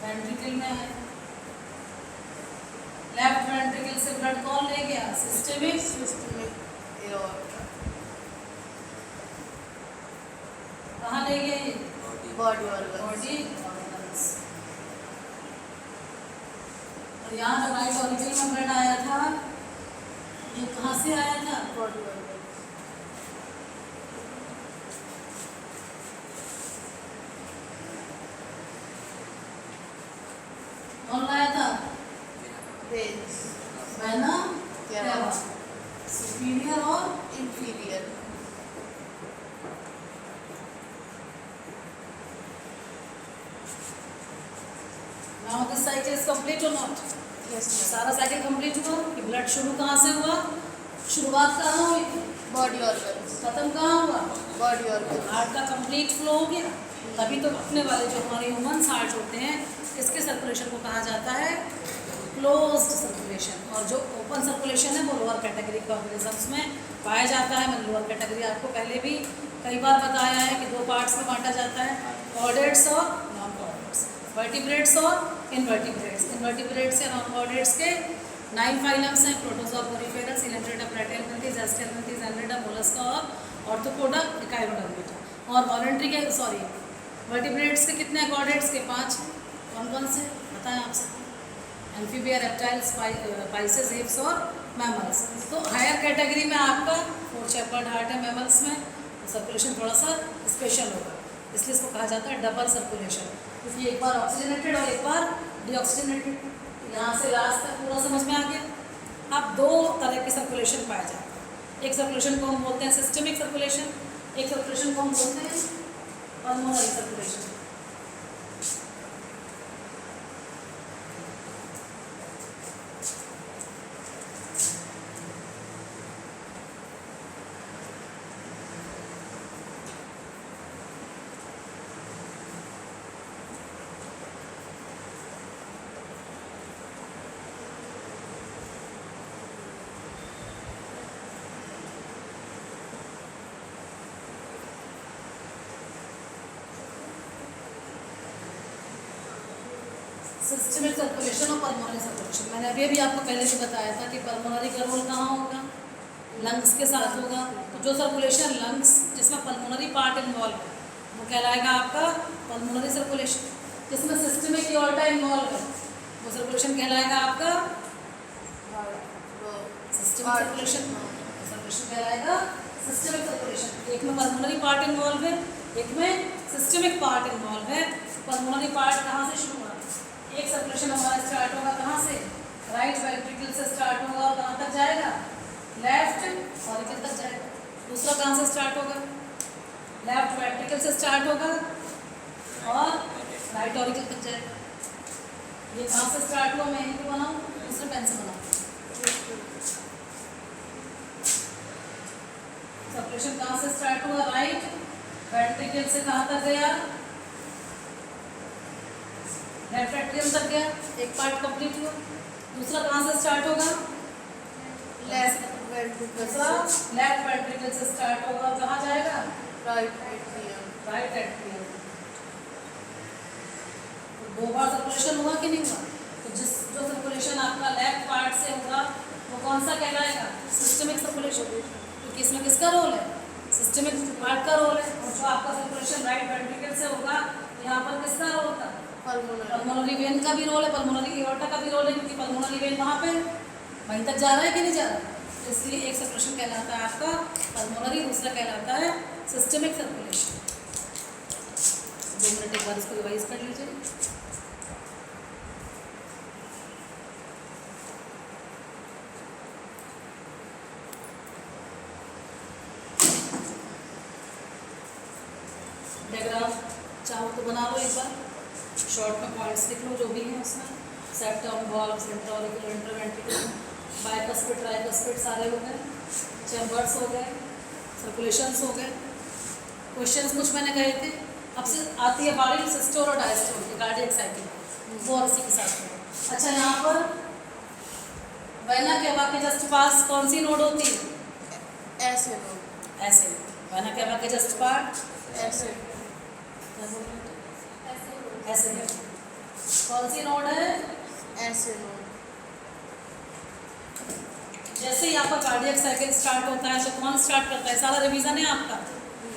वेंट्रिकल में है। लेफ्ट वेंट्रिकल से ब्लड कौन ले गया? सिस्टमिक। Systemic aorta. कहाँ ले गया ये? Body organ. Body organs. और यहाँ जो राइट ऑरिकल में ब्लड आया था, ये कहाँ से आया था? Body organ. कौन लाया था? वेन्स। Vena cava. सुपीरियर और inferior. Now this cycle is complete और नॉट? Yes ma'am. सारा साइकिल कंप्लीट हुआ कि ब्लड शुरू कहाँ से हुआ? शुरुआत कहाँ हुई थी? Body organ. खत्म कहाँ हुआ? Body organ. हार्ट का कंप्लीट फ्लो हो गया। तभी तो अपने वाले जो हमारे ह्यूमन हार्ट होते हैं, इसके सर्कुलेशन को कहा जाता है क्लोज्ड सर्कुलेशन। और जो ओपन सर्कुलेशन है वो लोअर कैटेगरी के ऑर्गेनिजम्स में पाया जाता है। मैंने लोअर कैटेगरी आपको पहले भी कई बार बताया है कि दो पार्ट्स में बांटा जाता है, कॉर्डेट्स और नॉन कॉर्डेट्स, वर्टिब्रेट्स और इनवर्टिब्रेट्स। इनवर्टिब्रेट्स या नॉन कॉर्डेट्स के 9 फाइलम्स हैं: प्रोटोजोआ, पोरिफेरा, सिलेंड्रेटा, प्लेटिहेल्मिन्थेस, एस्केल्मिन्थेस, एनरेटा, मोलस्का और ऑर्थोपोडा, इकाइरोडर्मेटा। और वॉलंटरी के वर्टिब्रेट्स के कितने? कॉर्डेट्स के 5। कौन कौन से बताएं आप सबको? एम्फीबिया, रेप्टाइल्स, पाइसेस, एप्स और मैमल्स। तो हायर कैटेगरी में आपका 4 चैपर्ड हार्ट है मैमल्स में, तो सर्कुलेशन थोड़ा सा स्पेशल होगा, इसलिए इसको कहा जाता है डबल सर्कुलेशन, क्योंकि एक बार ऑक्सीजनेटेड और एक बार डीऑक्सीजनेटेड। यहाँ से लास्ट तक पूरा समझ में आ गया। अब 2 तरह के सर्कुलेशन पाए जाते हैं। एक सर्कुलेशन को हम बोलते हैं सिस्टमिक सर्कुलेशन, एक सर्कुलेशन को हम बोलते हैं पल्मोनरी सर्कुलेशन। सिस्टमिक सर्कुलेशन और पल्मोनरी सर्कुलेशन। मैंने अभी भी आपको पहले भी बताया था कि पल्मोनरी का रोल कहाँ होगा, लंग्स के साथ होगा। तो जो सर्कुलेशन लंग्स जिसमें पल्मोनरी पार्ट इन्वॉल्व है वो कहलाएगा आपका पल्मोनरी सर्कुलेशन। जिसमें सिस्टमिक एओर्टा इन्वॉल्व है वो सर्कुलेशन कहलाएगा आपका सिस्टमिक सर्कुलेशन। सर्कुलेशन कहलाएगा सिस्टमिक सर्कुलेशन। एक में पल्मोनरी पार्ट इन्वॉल्व है, एक में सिस्टमिक पार्ट इन्वॉल्व है। पल्मोनरी पार्ट कहाँ से शुरू होगा, एक सर्कुलेशन हमारा स्टार्ट होगा कहाँ से, राइट वेंट्रिकल से स्टार्ट होगा और कहाँ तक जाएगा, लेफ्ट ऑरिकल तक जाएगा। दूसरा कहाँ से स्टार्ट होगा, लेफ्ट वेंट्रिकल से स्टार्ट होगा और राइट ऑरिकल तक जाएगा। ये कहाँ से स्टार्ट हुआ, मैं यहीं पे बनाऊँ, दूसरे पेन से बनाऊँ। सर्कुलेशन कहाँ से स्टार्ट हुआ, राइट वेंट्रिकल से कहाँ तक गया, लेफ्ट वेंट्रिकल तक गया, एक पार्ट कंप्लीट हुआ। दूसरा कहाँ से स्टार्ट होगा, लेफ्ट वेंट्रिकल दूसरा लेफ्ट वेंट्रिकल से स्टार्ट होगा और कहाँ जाएगा, राइट एट्रियम। Right atrium. तो दो बार सर्कुलेशन हुआ कि नहीं हुआ। तो जो सर्कुलेशन आपका लेफ्ट पार्ट से होगा वो कौन सा कहलाएगा, सिस्टमिक सर्कुलेशन। क्योंकि इसमें किसका रोल है, सिस्टमिक पार्ट का रोल है। और जो आपका सर्कुलेशन राइट वेंट्रिकल से होगा यहाँ पर किसका रोल था, पल्मोनरी वेन का भी रोल है, पल्मोनरी एओर्टा का भी रोल है। क्योंकि पल्मोनरी वेन वहाँ पे वहीं तक जा रहा है कि नहीं जा रहा। तो इसलिए एक सर्कुलेशन कहलाता है आपका पल्मोनरी, दूसरा कहलाता है सिस्टमिक सर्कुलेशन। 2 मिनट एक बार इसको रिवाइज कर लीजिए। डायग्राम चाहो तो बना लो एक बार, शॉर्ट में पॉइंट्स लिख लो जो भी है उसमें। सेप्टम, वॉल्व, सेंट्रोरिकल, इंटरवेंट्रिकल, बाइकस्पिड, ट्राइकस्पिड सारे हो गए, चैम्बर्स हो गए, सर्कुलेशंस हो गए। क्वेश्चंस कुछ मैंने कहे थे। अब से आती है बारी सिस्टोल और डायस्टोल की कार्डियक साइकिल, वो और इसी के साथ में। अच्छा, यहाँ पर वेना केवा के जस्ट पास कौन सी नोड होती है, ऐसे नोड, ऐसे। वेना केवा के जस्ट पास ऐसे ऐसे कौन सी नोड है, ऐसे नोड। जैसे ही आपका कार्डियक साइकिल स्टार्ट होता है तो कौन स्टार्ट करता है, सारा रिवीजन है आपका।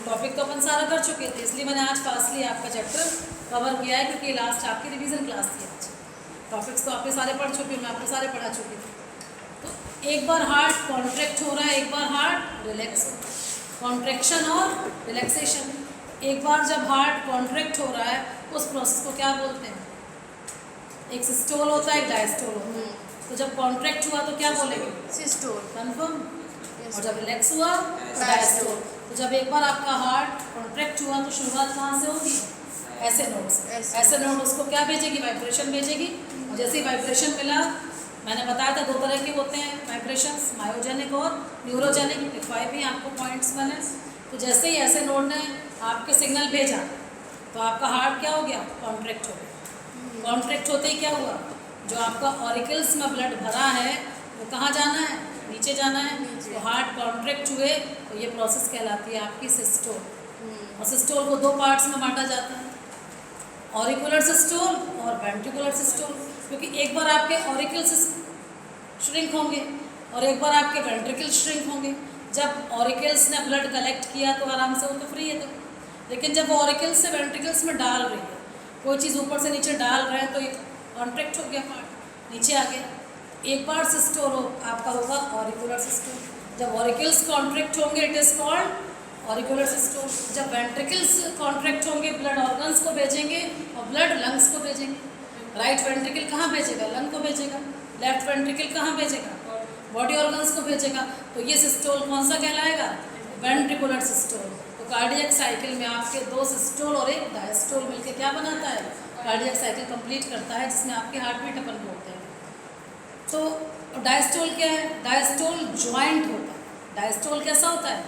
टॉपिक तो अपन सारा कर चुके थे, इसलिए मैंने आज फास्टली आपका चैप्टर कवर किया है क्योंकि लास्ट आपकी रिवीजन क्लास थी आज। टॉपिक्स तो आपके सारे पढ़ चुके, मैं आपको सारे पढ़ा चुकी थी। तो एक बार हार्ट कॉन्ट्रैक्ट हो रहा है, एक बार हार्ट रिलैक्स हो रहा है, कॉन्ट्रैक्शन और रिलैक्सेशन। एक बार जब हार्ट कॉन्ट्रैक्ट हो रहा है उस प्रोसेस को क्या बोलते हैं, एक सिस्टोल होता है, एक डायस्टोल होता है। तो जब कॉन्ट्रैक्ट हुआ तो क्या बोलेंगे, सिस्टोल। कंफर्म। और जब रिलैक्स हुआ डायस्टोल। तो जब एक बार आपका हार्ट कॉन्ट्रैक्ट हुआ तो शुरुआत कहाँ से होगी, ऐसे नोड से। ऐसे नोड उसको क्या भेजेगी, वाइब्रेशन भेजेगी। और जैसे ही वाइब्रेशन मिला, मैंने बताया था 2 तरह के होते हैं वाइब्रेशंस, मायोजेनिक और न्यूरोजेनिक। लिखवाए भी आपको पॉइंट्स मैंने। तो जैसे ही ऐसे नोड ने आपके सिग्नल भेजा तो आपका हार्ट क्या हो गया, कॉन्ट्रैक्ट हो गया। कॉन्ट्रैक्ट होते ही क्या हुआ, जो आपका ऑरिकल्स में ब्लड भरा है वो कहाँ जाना है, नीचे जाना है। तो हार्ट कॉन्ट्रैक्ट हुए तो ये प्रोसेस कहलाती है आपकी सिस्टोल। और सिस्टोल को 2 पार्ट्स में बांटा जाता है, ऑरिकुलर सिस्टोल और वेंट्रिकुलर सिस्टोल। क्योंकि एक बार आपके ऑरिकल्स श्रिंक होंगे और एक बार आपके वेंट्रिकल श्रिंक होंगे। जब ऑरिकल्स ने ब्लड कलेक्ट किया तो आराम से वो तो फ्री है, तो लेकिन जब वो ऑरिकल्स से वेंट्रिकल्स में डाल रही है, कोई चीज़ ऊपर से नीचे डाल रहे हैं तो एक कॉन्ट्रैक्ट हो गया, हार्ट नीचे आ गया। एक बार सिस्टोल आपका होगा ऑरिकुलर सिस्टोल। जब ऑरिकल्स कॉन्ट्रैक्ट होंगे it is called auricular systole. जब वेंट्रिकल्स कॉन्ट्रैक्ट होंगे ब्लड ऑर्गन्स को भेजेंगे और ब्लड लंग्स को भेजेंगे। राइट वेंट्रिकल कहाँ भेजेगा, लंग को भेजेगा। लेफ्ट वेंट्रिकल कहाँ भेजेगा, बॉडी ऑर्गन्स को भेजेगा। तो ये सिस्टोल कौन सा कहलाएगा, वेंट्रिकुलर सिस्टोल। तो कार्डियक साइकिल में आपके 2 सिस्टोल और एक डायस्टोल मिलकर क्या बनाता है, कार्डियक साइकिल कंप्लीट करता है, जिसमें आपके हार्ट बीट अपन बोलते हैं। तो डायस्टोल क्या है, डायस्टोल ज्वाइंट होता है। डायस्टोल कैसा होता है,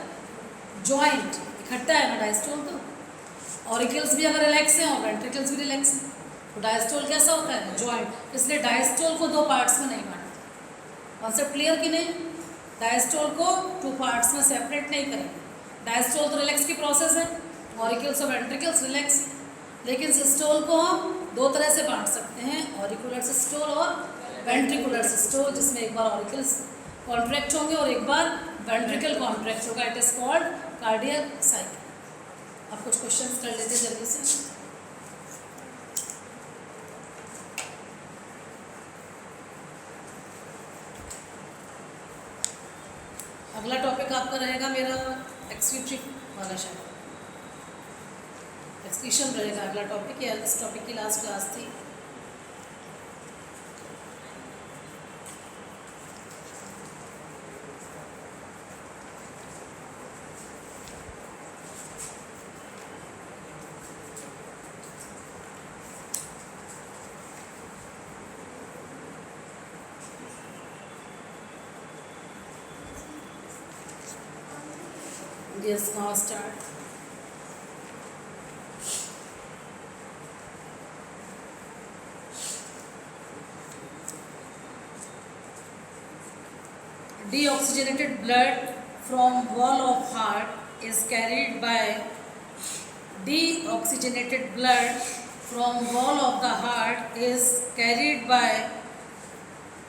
ज्वाइंट, इकट्ठा है ना डायस्टोल। तो ऑरिकल्स भी अगर रिलैक्स हैं और वेंट्रिकल्स भी रिलैक्स हैं तो डायस्टोल कैसा होता है, ज्वाइंट। इसलिए डायस्टोल को 2 पार्ट्स में नहीं बांटते। कॉन्सेप्ट क्लियर कि नहीं, डायस्टोल को 2 पार्ट्स में सेपरेट नहीं करेंगे। डायस्टोल तो रिलैक्स की प्रोसेस है, ऑरिकल्स और वेंट्रिकल्स रिलैक्स, लेकिन सिस्टोल को हम दो तरह से बांट सकते हैं, ऑरिकुलर सिस्टोल और वेंट्रिकुलर सिस्टोल, जिसमें एक बार ऑरिकल्स कॉन्ट्रैक्ट होंगे और एक बार वेंट्रिकल कॉन्ट्रैक्ट होगा। It is called cardiac cycle. अब कुछ क्वेश्चंस कर लेते हैं जल्दी से। अगला टॉपिक आपका रहेगा मेरा एक्सक्रीटरी वाला, शायद एक्सक्रीशन रहेगा अगला टॉपिक, या इस टॉपिक की लास्ट क्लास थी। Yes, now start. Deoxygenated blood from wall of heart is carried by deoxygenated blood from wall of the heart is carried by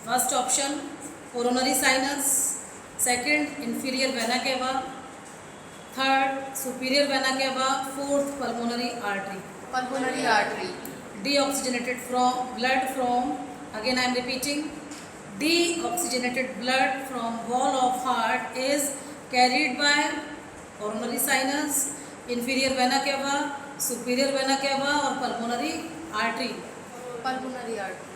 first option coronary sinus, second inferior vena cava, third superior vena cava, fourth pulmonary artery. Pulmonary artery. Deoxygenated from blood from, again I am repeating, deoxygenated blood from wall of heart is carried by coronary sinus, inferior vena cava, superior vena cava और pulmonary artery. Pulmonary artery.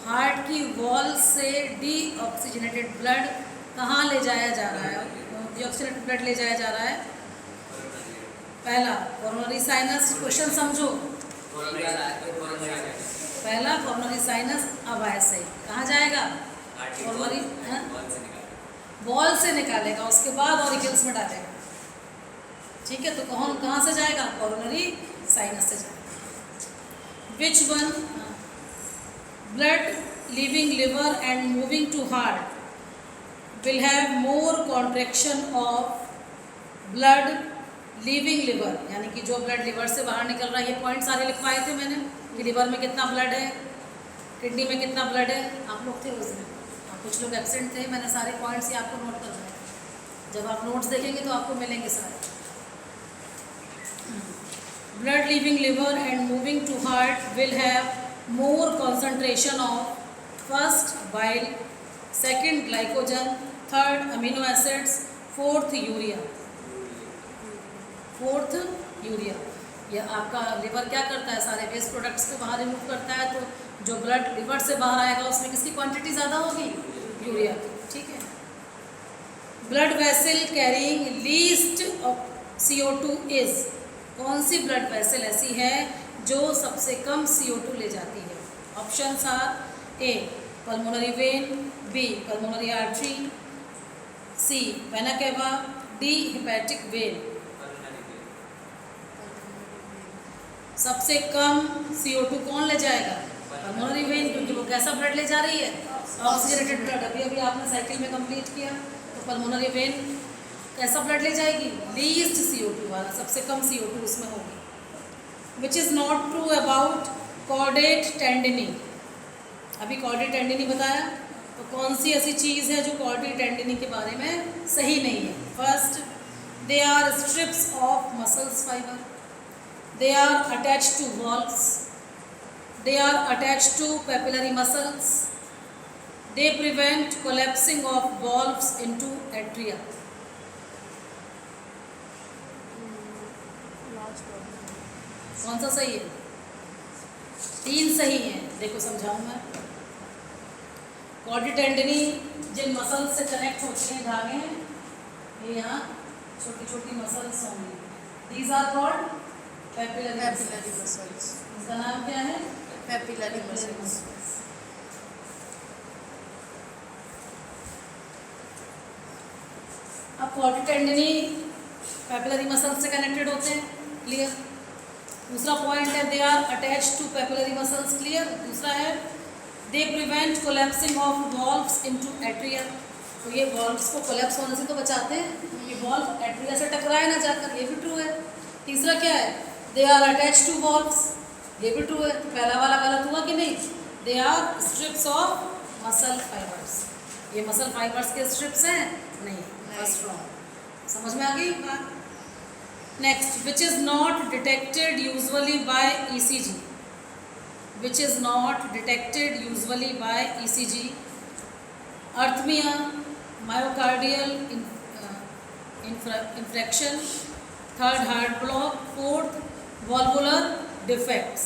Heart की wall से deoxygenated blood कहाँ ले जाया जा रहा है? Deoxygenated blood ले जाया जा रहा है पहला कोरोनरी साइनस, क्वेश्चन समझो, पहला कोरोनरी साइनस, अब ऐसे ही कहाँ जाएगा? कोरोनरी वॉल से निकालेगा, उसके बाद ऑरिकल्स में डालेगा, ठीक है? तो कहाँ से जाएगा? कोरोनरी साइनस से जाएगा। Which one blood leaving liver and moving to heart will have more contraction of blood leaving liver, यानी कि जो ब्लड लिवर से बाहर निकल रहा है, ये पॉइंट सारे लिखवाए थे मैंने कि लिवर में कितना ब्लड है, किडनी में कितना ब्लड है, आप लोग थे उस दिन, कुछ लोग एब्सेंट थे, मैंने सारे पॉइंट्स ही आपको नोट करवाए। जब आप नोट्स देखेंगे तो आपको मिलेंगे सारे। Blood leaving liver and moving to heart will have more concentration of first bile, second glycogen, third amino acids, fourth urea. यह आपका लिवर क्या करता है? सारे वेस्ट प्रोडक्ट्स को बाहर रिमूव करता है, तो जो ब्लड लिवर से बाहर आएगा उसमें किसकी क्वांटिटी ज़्यादा होगी? यूरिया की, ठीक है? Blood vessel carrying least of CO2 is, कौन सी ब्लड वेसल ऐसी है जो सबसे कम CO2 ले जाती है? Options are A pulmonary vein, B pulmonary artery, C vena cava, D hepatic vein. सबसे कम CO2 कौन ले जाएगा? पल्मोनरी वेन, क्योंकि वो कैसा ब्लड ले जा रही है? Oxygenated blood. अभी अभी आपने साइकिल में कंप्लीट किया, तो पल्मोनरी वेन कैसा ब्लड ले जाएगी? लीस्ट CO2 वाला, सबसे कम CO2 उसमें होगी। Which is not true about chordae tendineae. अभी कॉर्डेट टेंडिनी बताया, तो कौन सी ऐसी चीज़ है जो कॉर्डेट टेंडिनी के बारे में सही नहीं है? First, they are strips of muscles fiber, they are attach to valves, they are attach to papillary muscles, they prevent collapsing of valves into atria. कौन सा सही है? तीन सही हैं, देखो समझाऊँ मैं। कॉर्डेट टेंडिनी जिन मसल्स से कनेक्ट होते हैं धागे, ये यहाँ छोटी छोटी मसल्स होंगी, these are called papillary muscles. इसका नाम क्या है? Papillary muscles. अब कॉर्डेट टेंडिनी पेपिलरी मसल्स से कनेक्टेड होते हैं, क्लियर? दूसरा पॉइंट है they are attach to papillary muscles, clear? दूसरा है they prevent collapsing of valves into atria, तो ये वॉल्व्स को कोलैप्स होने से तो बचाते हैं कि वॉल्व एट्रिया से टकराए ना जाकर, ये भी ट्रू है। तीसरा क्या है? They are attach to valves, ये भी ट्रू है, पहला वाला गलत हुआ कि नहीं? They are strips of muscle fibres, ये मसल फाइबर्स के स्ट्रिप्स हैं? नहीं, फर्स्ट रॉन्ग। समझ में आ गई बात? Next, which is not detected usually by ECG, which is not detected usually by ECG, arrhythmia, myocardial infarction, third heart block, fourth valvular defects.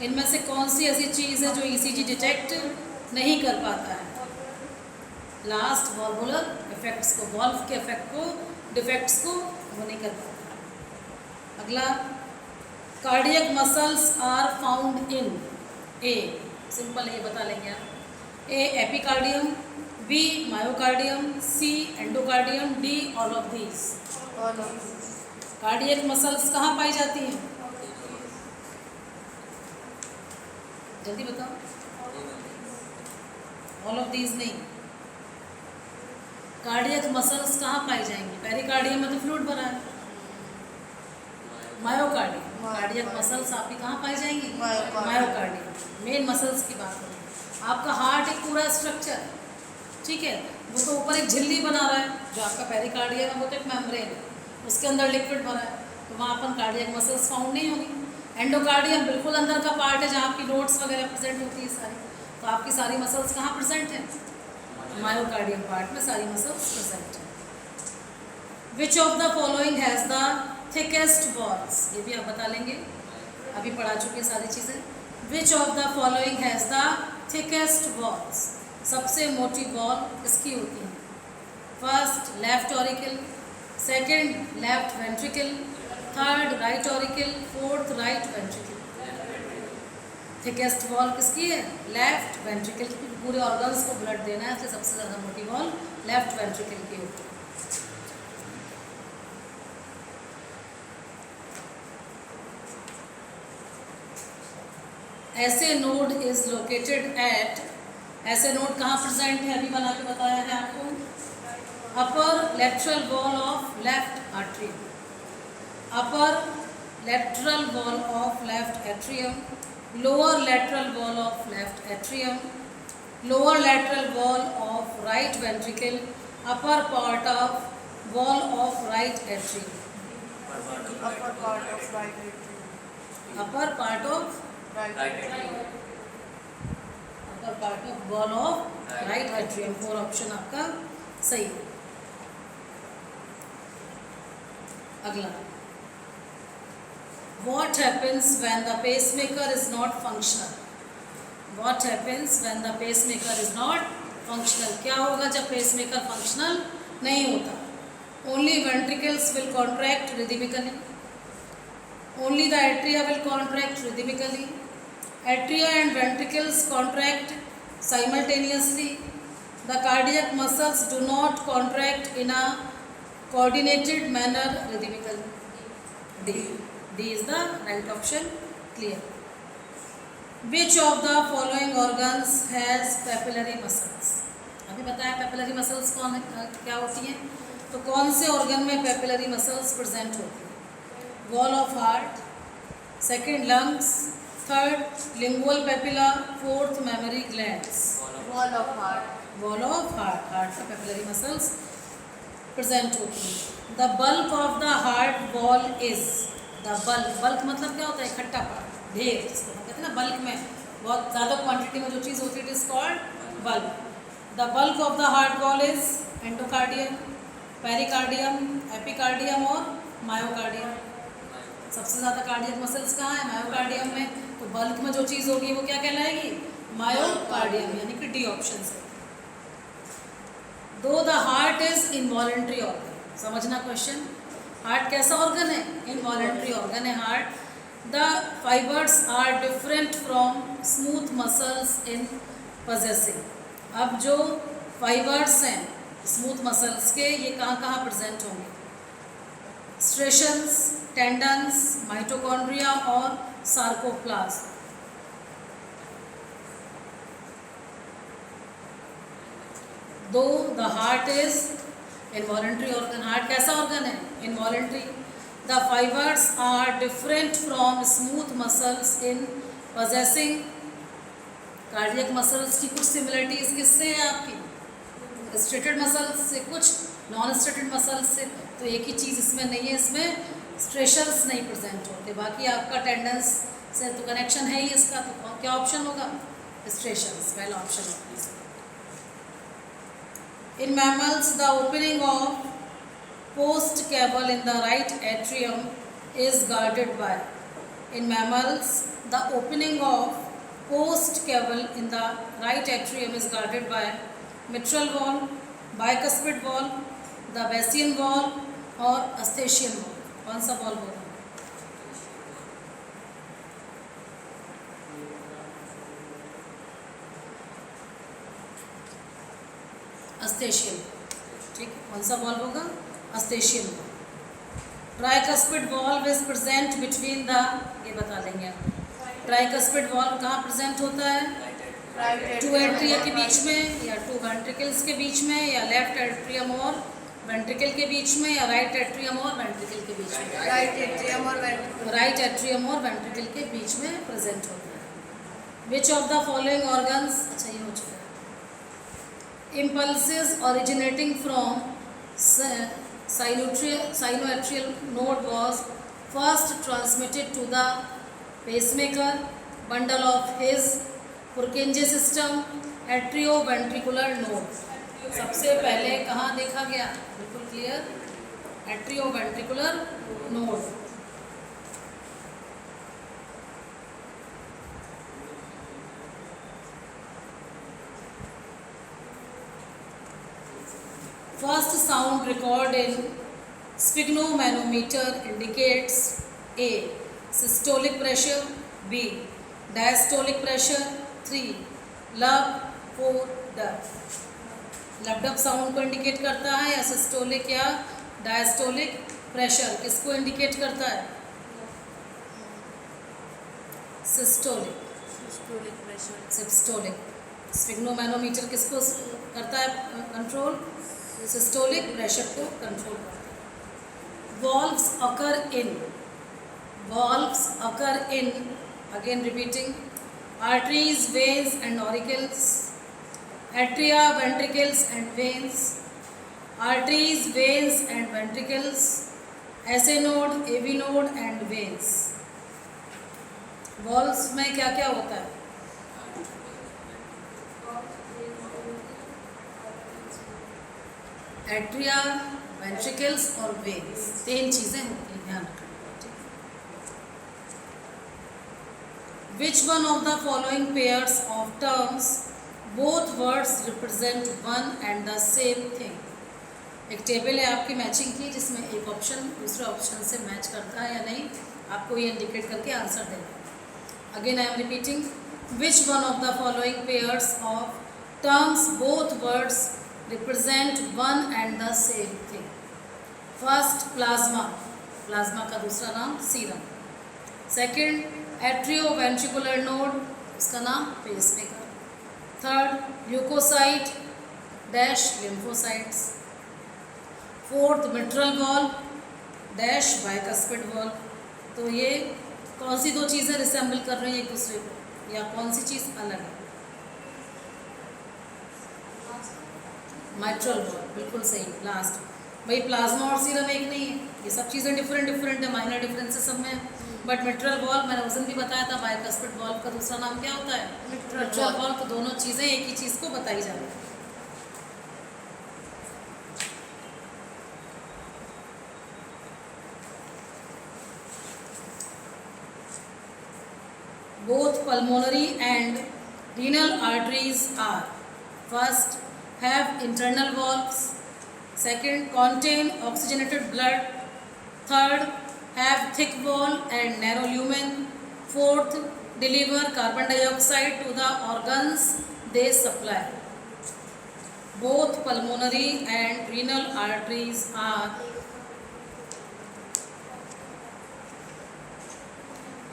इनमें से कौन सी ऐसी चीज़ है जो ECG डिटेक्ट नहीं कर पाता है? लास्ट, वॉल्वुलर इफेक्ट्स को, वॉल्व के इफेक्ट को, डिफेक्ट्स को वो नहीं कर पाता। अगला, cardiac muscles are found in A, simple ये बता लेंगे आप। A epicardium, B myocardium, C endocardium, D all of these. Cardiac muscles कहाँ पाई जाती हैं? जल्दी बताओ। ऑल ऑफ दीज नहीं, कार्डियक मसल्स कहाँ पाई जाएंगी? पेरिकार्डियम में तो फ्लूइड भरा है। मायोकार्डियम, कार्डियक मसल्स आपकी कहाँ पाई जाएंगी? मायोकार्डियम। मेन मसल्स की बात करें, आपका हार्ट एक पूरा स्ट्रक्चर है, ठीक है, वो तो ऊपर एक झिल्ली बना रहा है, जो आपका पेरिकार्डियम है वो तो एक मेम्ब्रेन है, उसके अंदर लिक्विड भरा है, तो वहाँ अपन कार्डियक मसल्स फाउंड नहीं होंगी। एंडोकार्डियम बिल्कुल अंदर का पार्ट है जहाँ आपकी नोट्स वगैरह प्रेजेंट होती है सारी, तो आपकी सारी मसल्स कहाँ प्रेजेंट है? मायोकार्डियम पार्ट में सारी मसल्स प्रेजेंट है। विच of the following has the thickest walls, ये भी आप बता लेंगे, अभी पढ़ा चुके सारी चीज़ें। Which of the following has the thickest walls, सबसे मोटी वॉल किसकी होती है? First left auricle, second left ventricle, third right auricle, fourth right ventricle. Thickest wall किसकी है? लेफ्ट वेंट्रिकल की, पूरे ऑर्गन्स को ब्लड देना है, इसलिए सबसे ज़्यादा मोटी वॉल लेफ्ट वेंट्रिकल की होती है। SA node is located at, SA node कहाँ प्रेजेंट है? अभी बना के बताया है आपको। Upper lateral wall of left atrium, upper lateral wall of left atrium, lower lateral wall of left atrium, lower lateral wall of right ventricle, upper part of wall of right atrium, upper part of right atrium, upper part of upper part of wall of right atrium. 4 option आपका सही है। अगला, what happens when the pacemaker is not functional? What happens when the pacemaker is not functional? क्या होगा जब pacemaker functional नहीं होता? Only ventricles will contract rhythmically. Only the atria will contract rhythmically. Atria and ventricles contract simultaneously. The cardiac muscles do not contract in a coordinated manner rhythmically. D. D is the right option. Clear. Which of the following organs has papillary muscles? अभी बताया papillary muscles कौन है, क्या होती हैं? तो कौन से organ में papillary muscles present होती है? Wall of heart, second lungs, third lingual papilla, fourth mammary glands. Wall of heart, Wall of heart, heart का papillary muscles present होती है। The bulk of the heart wall is, the bulk, bulk मतलब क्या होता है? इकट्ठा part, ढेर, जिसको हम कहते हैं ना बल्क में, बहुत ज़्यादा क्वांटिटी में जो चीज़ होती है, it is called bulk. The bulk of the heart wall is endocardium, pericardium, epicardium और मायोकार्डियम। सबसे ज़्यादा कार्डियक मसल्स कहाँ है? मायोकार्डियम में। तो बल्क में जो चीज़ होगी वो क्या कहलाएगी? मायोकार्डियम, यानी कि डी ऑप्शन से। दो the heart is involuntary organ, समझना क्वेश्चन, हार्ट कैसा ऑर्गन है? इनवॉलेंट्री ऑर्गन है heart. The fibers are different from smooth muscles in possessing. अब जो फाइबर्स हैं स्मूथ मसल्स के, ये कहाँ कहाँ प्रेजेंट होंगे? स्ट्रेशंस, टेंडन्स, माइटोकॉन्ड्रिया और sarcoplasm. Though the heart is involuntary organ, heart कैसा ऑर्गन है? Involuntary. The fibers are different from smooth muscles in possessing cardiac muscles की कुछ सिमिलरिटीज किससे है आपकी स्ट्रेटेड मसल्स से, कुछ नॉन स्ट्रेटेड मसल्स से। तो एक ही चीज़ इसमें नहीं है, इसमें स्ट्रेशंस नहीं प्रेजेंट होते, बाकी आपका टेंडेंस से तो कनेक्शन है ही इसका। तो क्या ऑप्शन होगा? स्ट्रेशंस पहला ऑप्शन होगा। In mammals the opening of post cable in the right atrium is guarded by. In mammals, the opening of post cable in the right atrium is guarded by mitral valve, bicuspid valve, the Bayesian valve और Eustachian valve। कौन सा valve होगा? Eustachian। ठीक है, कौन सा valve होगा? Eustachian valve। Tricuspid valve is present between the, ये बता लेंगे आप। Tricuspid valve कहाँ present होता है? टू एट्रिया के बीच में, या टू वेंट्रिकल्स के बीच में, या लेफ्ट एट्रियम और वेंट्रिकल के बीच में, या राइट एट्रियम और वेंट्रिकल के बीच में? राइट एट्रियम और वेंट्रिकल। राइट एट्रियम और वेंट्रिकल के बीच में प्रेजेंट होता है। विच ऑफ द फॉलोइंग ऑर्गन्स, अच्छा ये हो चुका है। Impulses originating from sinoatrial node was first transmitted to the pacemaker bundle of his Purkinje system atrioventricular node। सबसे पहले कहाँ देखा गया? बिल्कुल clear, atrioventricular node. First sound record in sphygmomanometer indicates A. Systolic pressure, B. Diastolic pressure, 3. Lub, 4. Dub। लबडब sound को indicate करता है या सिस्टोलिक या डायस्टोलिक प्रेशर किसको इंडिकेट करता है? Systolic. Systolic pressure. Systolic. Sphygmomanometer किसको करता है कंट्रोल? सिस्टोलिक प्रेशर को कंट्रोल करता है। Valves occur in again repeating arteries, veins and auricles, atria, ventricles and veins, arteries, veins and ventricles, SA node, AV node and veins। Valves में क्या क्या होता है? एट्रिया, वेंट्रिकल्स और वेन्स, 3 चीजें होती हैं, ध्यान रखना। Which one of the following pairs of terms both words represent one and the same thing? एक टेबल है आपकी मैचिंग की जिसमें एक ऑप्शन दूसरे ऑप्शन से मैच करता है या नहीं, आपको ये इंडिकेट करके आंसर देना। Again I am repeating, which one of the following pairs of terms both words represent one and the same thing? First plasma, plasma का दूसरा नाम सीरम। सेकेंड एट्रियोवेंट्रिकुलर नोड, उसका नाम pacemaker. Third leucocyte dash lymphocytes. Fourth mitral valve dash bicuspid valve. तो ये कौन सी 2 चीज़ें resemble कर रही हैं एक दूसरे को, या कौन सी चीज़ अलग है? मिट्रल वॉल्व, बिल्कुल सही। लास्ट भाई प्लाज्मा और सीरम एक नहीं है, ये सब चीज़ें डिफरेंट है, माइनर डिफरेंसेस सब में है। बट मिट्रल वॉल्व मैंने उस दिन भी बताया था, बाइकस्पिड वॉल्व का दूसरा नाम क्या होता है? Mitral valve. तो दोनों चीज़ें एक ही चीज़ को बताई जा रही है। Both pulmonary and renal arteries are, first, have internal valves, second, contain oxygenated blood, third, have thick wall and narrow lumen, fourth, deliver carbon dioxide to the organs they supply. Both pulmonary and renal arteries are,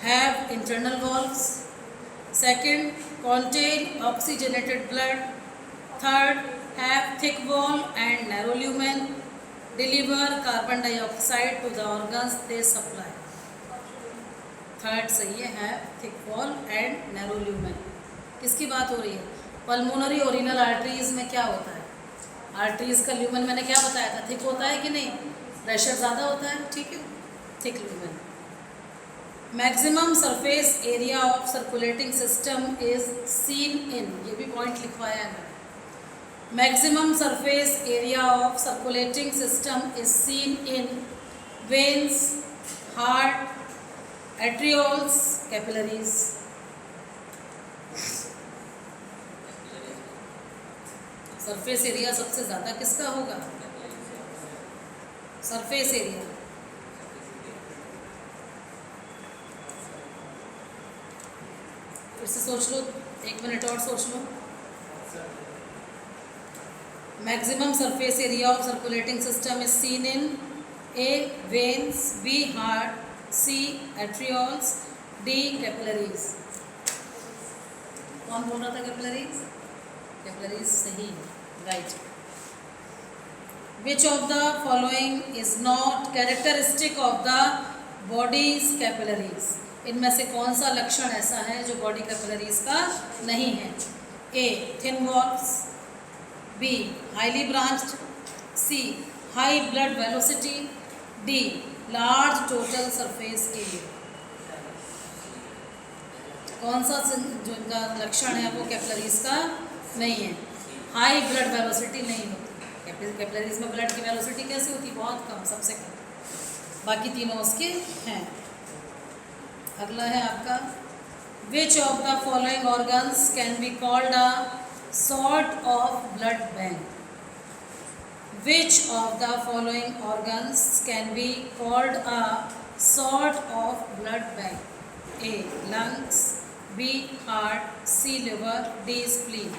have internal valves, second, contain oxygenated blood, third, have thick wall and narrow lumen, deliver carbon dioxide to the organs they supply. Third सही है thick wall and narrow lumen. किसकी बात हो रही है? Pulmonary और renal arteries में क्या होता है? आर्टरीज का ल्यूमेन मैंने क्या बताया था, थिक होता है कि नहीं, प्रेशर ज़्यादा होता है, ठीक है, thick lumen. Maximum surface area of circulating system is seen in, ये भी पॉइंट लिखवाया है। Maximum surface area of circulating system is seen in veins, heart, arterioles, capillaries. Surface area सबसे ज़्यादा किसका होगा? सरफेस एरिया फिर से सोच लो, 1 मिनट और सोच लो। Maximum surface area of circulating system is seen in A veins, B heart, C arterioles, D capillaries. कौन बोल रहा था कैपिलरीज? कैपिलरीज सही, right. Which of the following is not characteristic of the body's capillaries? इनमें से कौन सा लक्षण ऐसा है जो बॉडी कैपिलरीज का नहीं है? A thin walls, B highly branched, C high blood velocity, D large total surface area. कौन सा जो इनका लक्षण है वो कैपिलरीज का नहीं है? हाई ब्लड वेलोसिटी नहीं होती कैपिलरीज में। ब्लड की वेलोसिटी कैसी होती? बहुत कम, सबसे कम। बाकी तीनों उसके हैं। अगला है आपका, which of the following organs can be called a sort of blood bank? Which of the following organs can be called a sort of blood bank? A lungs, B heart, C liver, D spleen.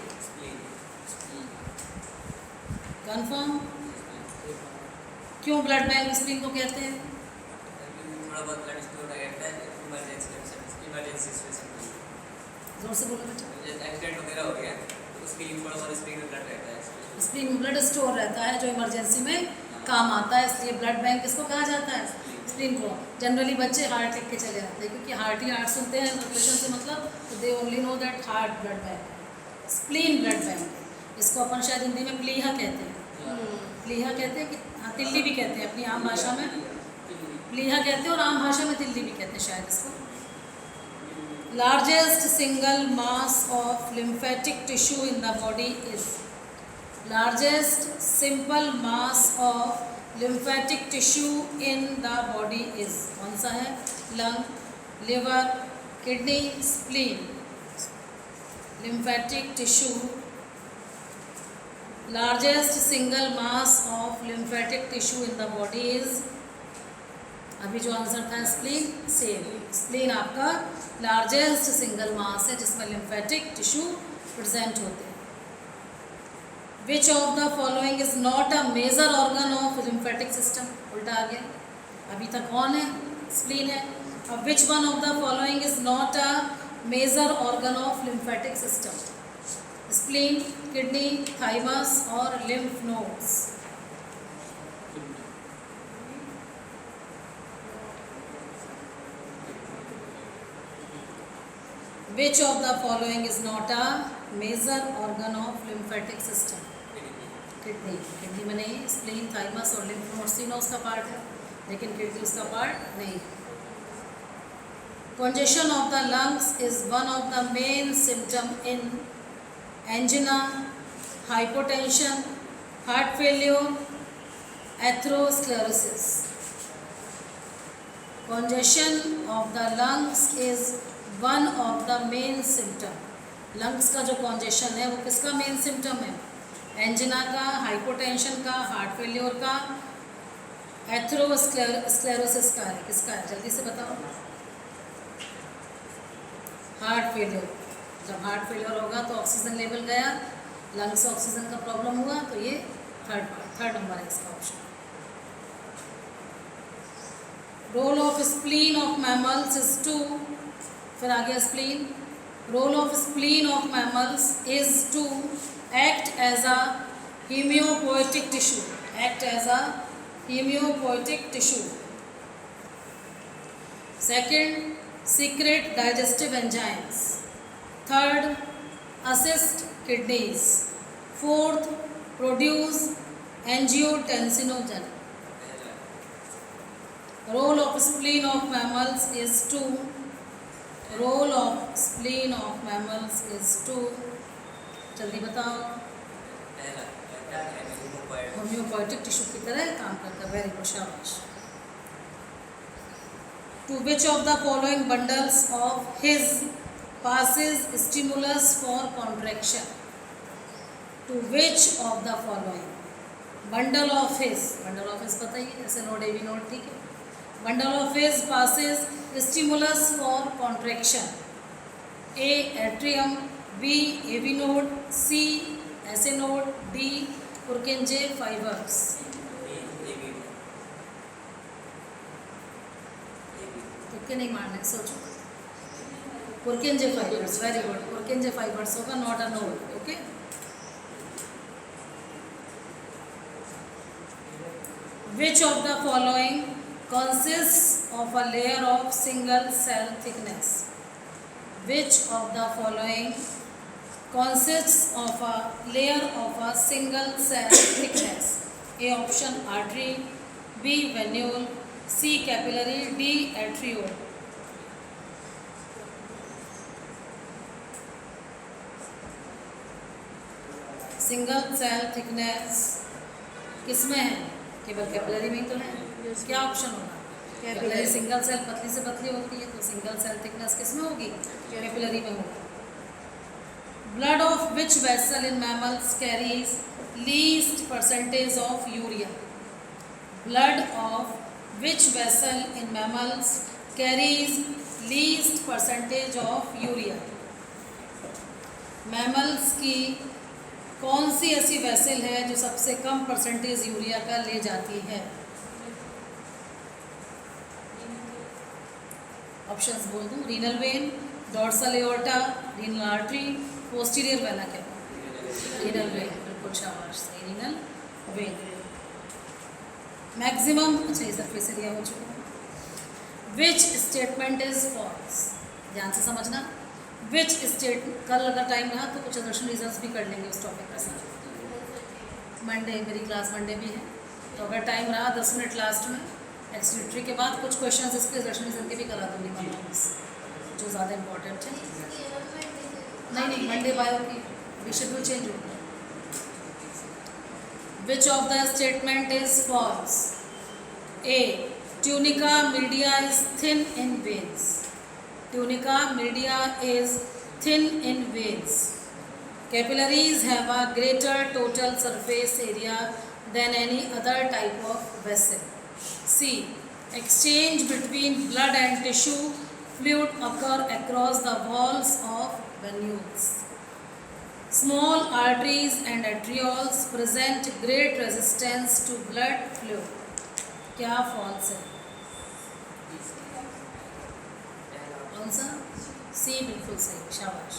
Confirm? क्यों blood bank spleen को कहते हैं? थोड़ा बहुत blood store रहता है emergency situation में। जोर से बोलो बेटा। जैसे एक्सीडेंट वगैरह हो गया तो उसके लिए थोड़ा बहुत स्प्लीन में ब्लड रहता है। स्प्लीन में ब्लड स्टोर रहता है जो इमरजेंसी में काम आता है, इसलिए ब्लड बैंक किसको कहा जाता है? स्प्लीन को। जनरली बच्चे हार्ट लिख के चले जाते हैं क्योंकि हार्ट ही हार्ट सुनते हैं सर्कुलेशन से मतलब, तो they only know that heart blood bank है। स्प्लीन ब्लड बैंक है, इसको अपन शायद हिंदी में प्लीहा कहते हैं। प्लीहा कहते हैं कि हाँ, तिल्ली भी कहते हैं अपनी आम भाषा में। प्लीहा कहते हैं और आम भाषा में तिल्ली भी कहते हैं शायद इसको। Largest single mass of lymphatic tissue in the body is? Largest simple mass of lymphatic tissue in the body is? कौन सा है? Lung, liver, kidney, spleen. Lymphatic tissue, largest single mass of lymphatic tissue in the body is? अभी जो answer था spleen, same. Spleen आपका largest single mass है जिसमें lymphatic tissue present होते हैं। Which of the following is not a major organ of lymphatic system? उल्टा आ गया, अभी तक कौन है? स्प्लीन है। अब which one of the following is not a major organ of lymphatic system? Spleen, kidney, thymus और lymph nodes. Which of the following is not a major organ of lymphatic system? Kidney. Kidney में नहीं, spleen, thymus और lymph nodes तीनों उसका part है, लेकिन kidney उसका part नहीं। Congestion of the lungs is one of the main symptom in angina, hypotension, heart failure, atherosclerosis. Congestion of the lungs is one of the main symptom. Lungs का जो congestion है वो किसका main symptom है? Angina का, hypotension का, heart failure का, atherosclerosis का है। किसका है? जल्दी से बताओ। Heart failure. जब हार्ट फेल्योर होगा तो ऑक्सीजन लेवल गया, लंग्स से ऑक्सीजन का प्रॉब्लम हुआ, तो ये थर्ड नंबर है इसका option. Role of spleen of mammals is to, फिर आ गया spleen. Role of spleen of mammals is to act as a haematopoietic tissue. Act as a hematopoietic tissue. Second, secrete digestive enzymes. Third, assist kidneys. Fourth, produce angiotensinogen. Role of spleen of mammals is to. Role of spleen of mammals is to. जल्दी बताओ. पहला क्या है haemopoietic होम्योपोइटिक tissue की तरह काम करता है. वेरी गुड, शाबाश. To which of the following bundles of his passes stimulus for contraction? To which of the following? Bundle of his बताइए, ऐसे नोट ए बी नोट, ठीक है. Bundle of his passes stimulus for contraction. A. Atrium. B. AV node. C. SA node. D. Purkinje fibers. तुक्के नहीं मारने, सोचो. Purkinje fibers. Very good. Purkinje fibers होगा, not a node. Okay. Which of the following consists of a layer of single cell thickness? Which of the following consists of a layer of a single cell thickness? A option artery, B venule, C capillary, D arteriole. Single cell thickness किसमें है? केवल capillary में ही तो है. क्या option होगा? Capillary. Single cell पतली से पतली होती है, तो सिंगल सेल थिकनेस किसमें होगी? कैपिलरी में होगी. Blood of which vessel in mammals carries least percentage of urea? Blood of which vessel in mammals carries least percentage of urea? Mammals की कौन सी ऐसी वेसल है जो सबसे कम परसेंटेज यूरिया का ले जाती है? ऑप्शंस बोल दूं. Renal vein, dorsal aorta, renal artery, posterior vena cava. Renal vein, बिल्कुल शाबाश, सही. Renal vein. मैक्सिमम, अच्छा ये सरफेस एरिया हो चुका. Which statement is false? ध्यान से समझना. विच स्टेट, कल अगर टाइम रहा तो कुछ एग्जर्शन रिजल्ट्स भी कर लेंगे उस टॉपिक के साथ. मंडे मेरी क्लास मंडे भी है, तो अगर टाइम रहा 10 मिनट लास्ट में एक्सक्यूटरी के बाद कुछ क्वेश्चंस इसके एग्जर्शन रिजल्ट के भी करा दूँगी मार्क्स, जो ज़्यादा इंपॉर्टेंट है. नहीं मंडे बायो की अभी शेड्यूल चेंज हो गया. Which of the statement is false? A. Tunica media is thin in veins. Tunica media is thin in veins. Capillaries have a greater total surface area than any other type of vessel. C. Exchange between blood and tissue fluid occur across the walls of venules. Small arteries and arterioles present great resistance to blood flow. क्या false है? कौन सा? सी बिल्कुल सही, शाबाश.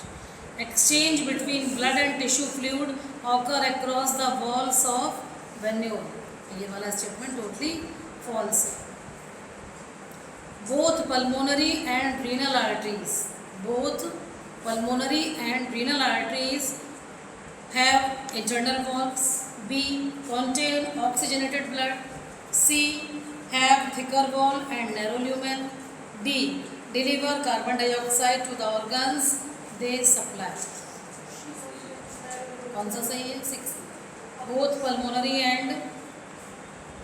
Exchange between blood and tissue fluid occur across the walls of venule. ये वाला statement totally false है. Both pulmonary and renal arteries, both pulmonary and renal arteries have internal walls. B. contain oxygenated blood. C. have thicker wall and narrow lumen. D. deliver carbon dioxide to the organs they supply. कौन सा सही है? 6. both pulmonary and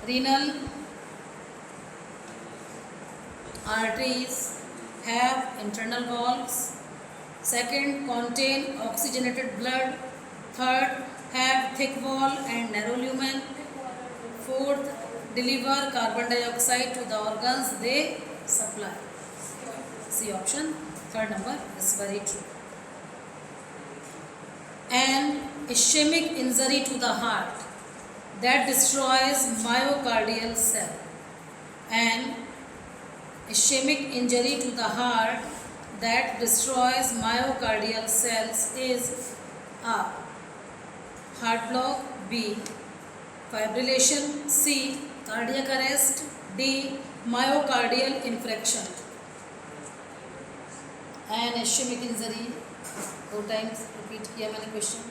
renal arteries have internal valves. Second, contain oxygenated blood. Third, have thick wall and narrow lumen. Fourth, deliver carbon dioxide to the organs they supply. C option, third number is very true. An ischemic injury to the heart that destroys myocardial cell. An ischemic injury to the heart that destroys myocardial cells is A. heart block. B. fibrillation. C. Cardiac arrest, D myocardial infarction, an ischaemic injury, 2 times repeat किया मैंने question.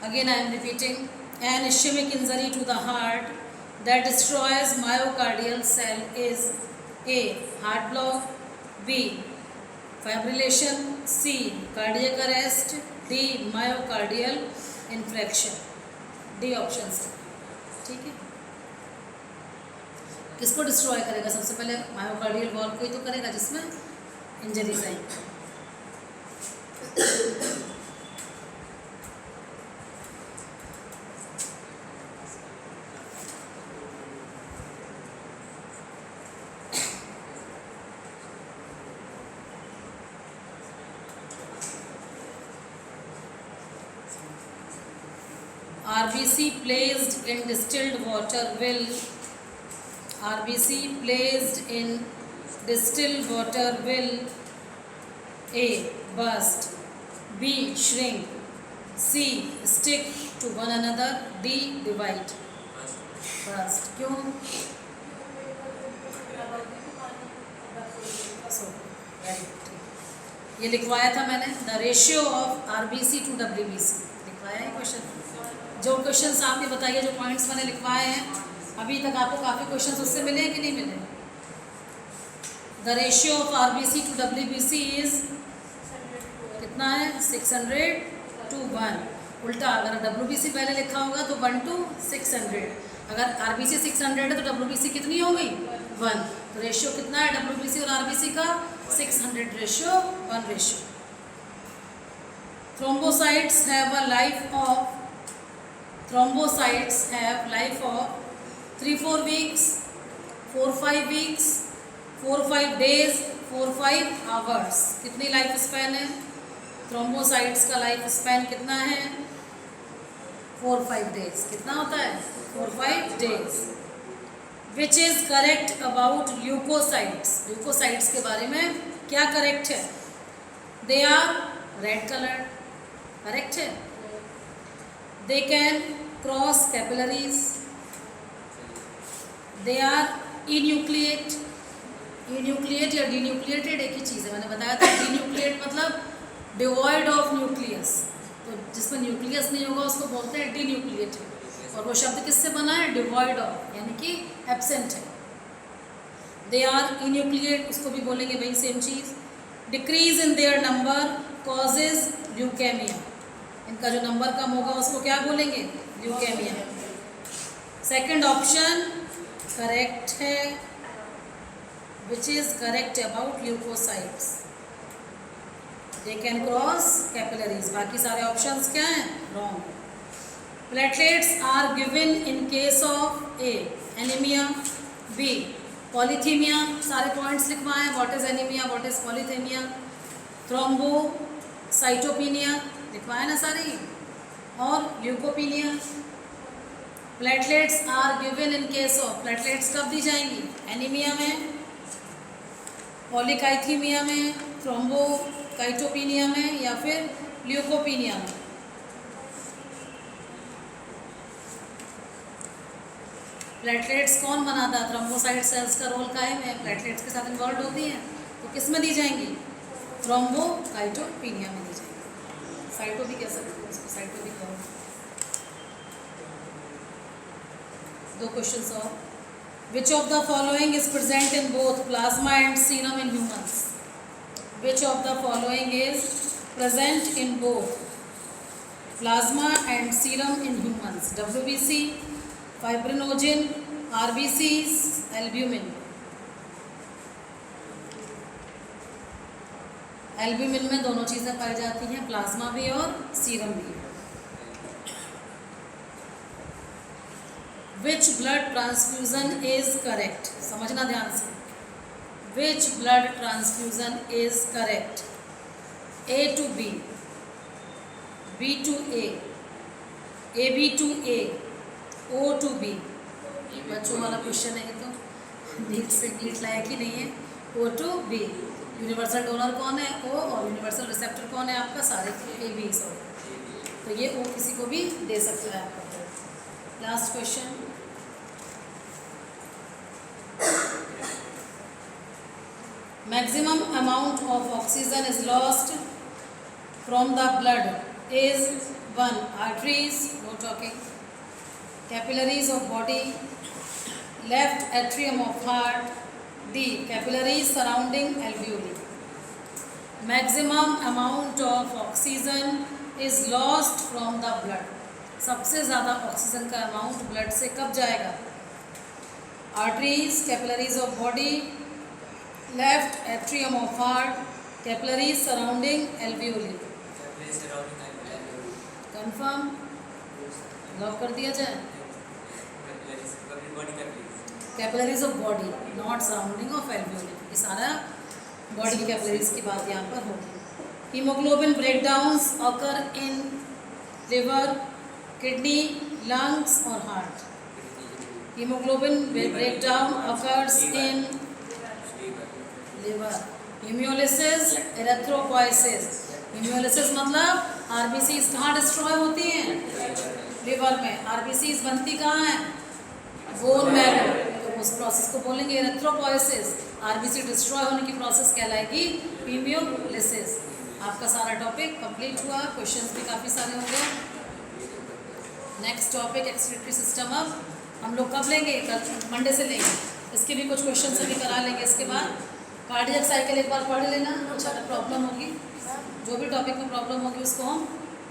Again I am repeating, an ischaemic injury to the heart that destroys myocardial cell is A. heart block, B. fibrillation, C. cardiac arrest, D. myocardial infarction। D option है, ठीक है। किसको destroy करेगा? सबसे पहले myocardial valve को ही तो करेगा जिसमें injuries I. RBC placed in distilled water will, RBC placed in distilled water will A. burst, B. shrink, C. stick to one another, D. divide। burst क्यों? ये लिखवाया था मैंने, the ratio of RBC to WBC लिखवाया है question. जो questions आपने बताइए, जो पॉइंट्स मैंने लिखवाए हैं, अभी तक आपको काफ़ी क्वेश्चंस उससे मिले हैं कि नहीं मिले? The ratio of RBC to WBC is कितना है? 600 to 1। उल्टा, अगर WBC पहले लिखा होगा तो 1 to 600। अगर RBC 600 है तो WBC कितनी हो गई? 1। तो रेशियो कितना है WBC और RBC का? 600 ratio 1 ratio. Thrombocytes have a life of 3-4 weeks, 4-5 weeks, 4-5 days, 4-5 hours। कितनी लाइफ स्पैन है? थ्रोम्बोसाइट्स का लाइफ स्पैन कितना है? 4-5 डेज। कितना होता है? 4-5 days. Which is correct about leucocytes? Leucocytes के बारे में क्या करेक्ट है? They are red coloured, correct है। They can cross capillaries, they are enucleate. Enucleate या डीन्यूक्लिएटेड एक ही चीज़ है, मैंने बताया था। डीन्यूक्लिएट मतलब डिवॉइड ऑफ न्यूक्लियस, तो जिसमें न्यूक्लियस नहीं होगा उसको बोलते हैं डीन्यूक्लिएटेड। और वो शब्द किससे बना है? डिवॉइड ऑफ, यानी कि एब्सेंट है। दे आर इन्यूक्लिएट, उसको भी बोलेंगे वही same cheese. Decrease in their number causes leukaemia, इनका जो नंबर कम होगा उसको क्या बोलेंगे? ल्यूकेमिया। सेकंड ऑप्शन करेक्ट है, which is correct about leucocytes. They can cross capillaries. बाकी सारे ऑप्शंस क्या हैं? Wrong. Platelets are given in case of a anaemia, B polycythaemia. सारे पॉइंट्स लिखवाएं, what is anaemia, what is polycythaemia, thrombocytopenia लिखवाएं ना सारी, और leucopenia. Platelets are given in case of, platelets कब दी जाएंगी? एनीमिया में, पॉलीकाइथीमिया में, थ्रोम्बोकाइटोपिनिया में, या फिर ल्यूकोपिनिया में। प्लेटलेट्स कौन बनाता है? थ्रोम्बोसाइट सेल्स का रोल काहे में? प्लेटलेट्स के साथ इन्वॉल्व होती हैं, तो किस में दी जाएंगी? थ्रोम्बोकाइटोपिनिया में दी जाएंगी। साइटो भी कह सकते हैं उसको, साइटो भी कहो। 2 क्वेश्चंस और। विच of the following is present in both plasma and serum in humans? Which of the following is present in both plasma and serum in humans? WBC, fibrinogen, RBCs, albumin. Albumin में दोनों चीज़ें पाई जाती हैं, plasma भी और serum भी। Which blood transfusion is correct? समझना ध्यान से। Which blood transfusion is correct? A to B, B to A, AB to A, O to B। बच्चों वाला क्वेश्चन है ये तो, नीट से नीट लायक ही नहीं है। O to B। Universal donor कौन है? O, और यूनिवर्सल रिसेप्टर कौन है आपका? सारे AB। तो ये O किसी को भी दे सकता है आपका। Last question, maximum amount of oxygen is lost from the blood is 1. Arteries, no talking, capillaries of body, left atrium of heart, D. capillaries surrounding alveoli. Maximum amount of oxygen is lost from the blood. सबसे ज़्यादा oxygen का amount blood से कब जाएगा? Arteries, capillaries of body, left atrium of heart, capillaries surrounding alveoli. Confirm, lock कर दिया जाए. Capillaries of body, not surrounding of alveoli. ये सारा बॉडी की कैपिलरीज की बात यहाँ पर होगी. Haemoglobin breakdowns occur in liver, kidney, lungs और हार्ट. हीमोग्लोबिन breakdown occurs in liver. Hemolysis, erythropoiesis. Hemolysis मतलब आरबीसीज कहाँ डिस्ट्रॉय होती हैं? लिवर में. आरबीसीज बनती कहाँ है? Bone marrow. तो उस प्रोसेस को बोलेंगे एरिथ्रोपोइसिस. आरबीसी डिस्ट्रॉय होने की प्रोसेस कहलाएगी हीमोलिसिस. आपका सारा टॉपिक कंप्लीट हुआ. क्वेश्चंस भी काफ़ी सारे हो गए. Next topic excretory system. अब हम लोग कब लेंगे? कल मंडे से लेंगे. इसके भी कुछ क्वेश्चन से भी करा लेंगे. इसके बाद कार्डियक साइकिल एक बार पढ़ लेना. कुछ अगर प्रॉब्लम होगी, जो भी टॉपिक में प्रॉब्लम होगी उसको हम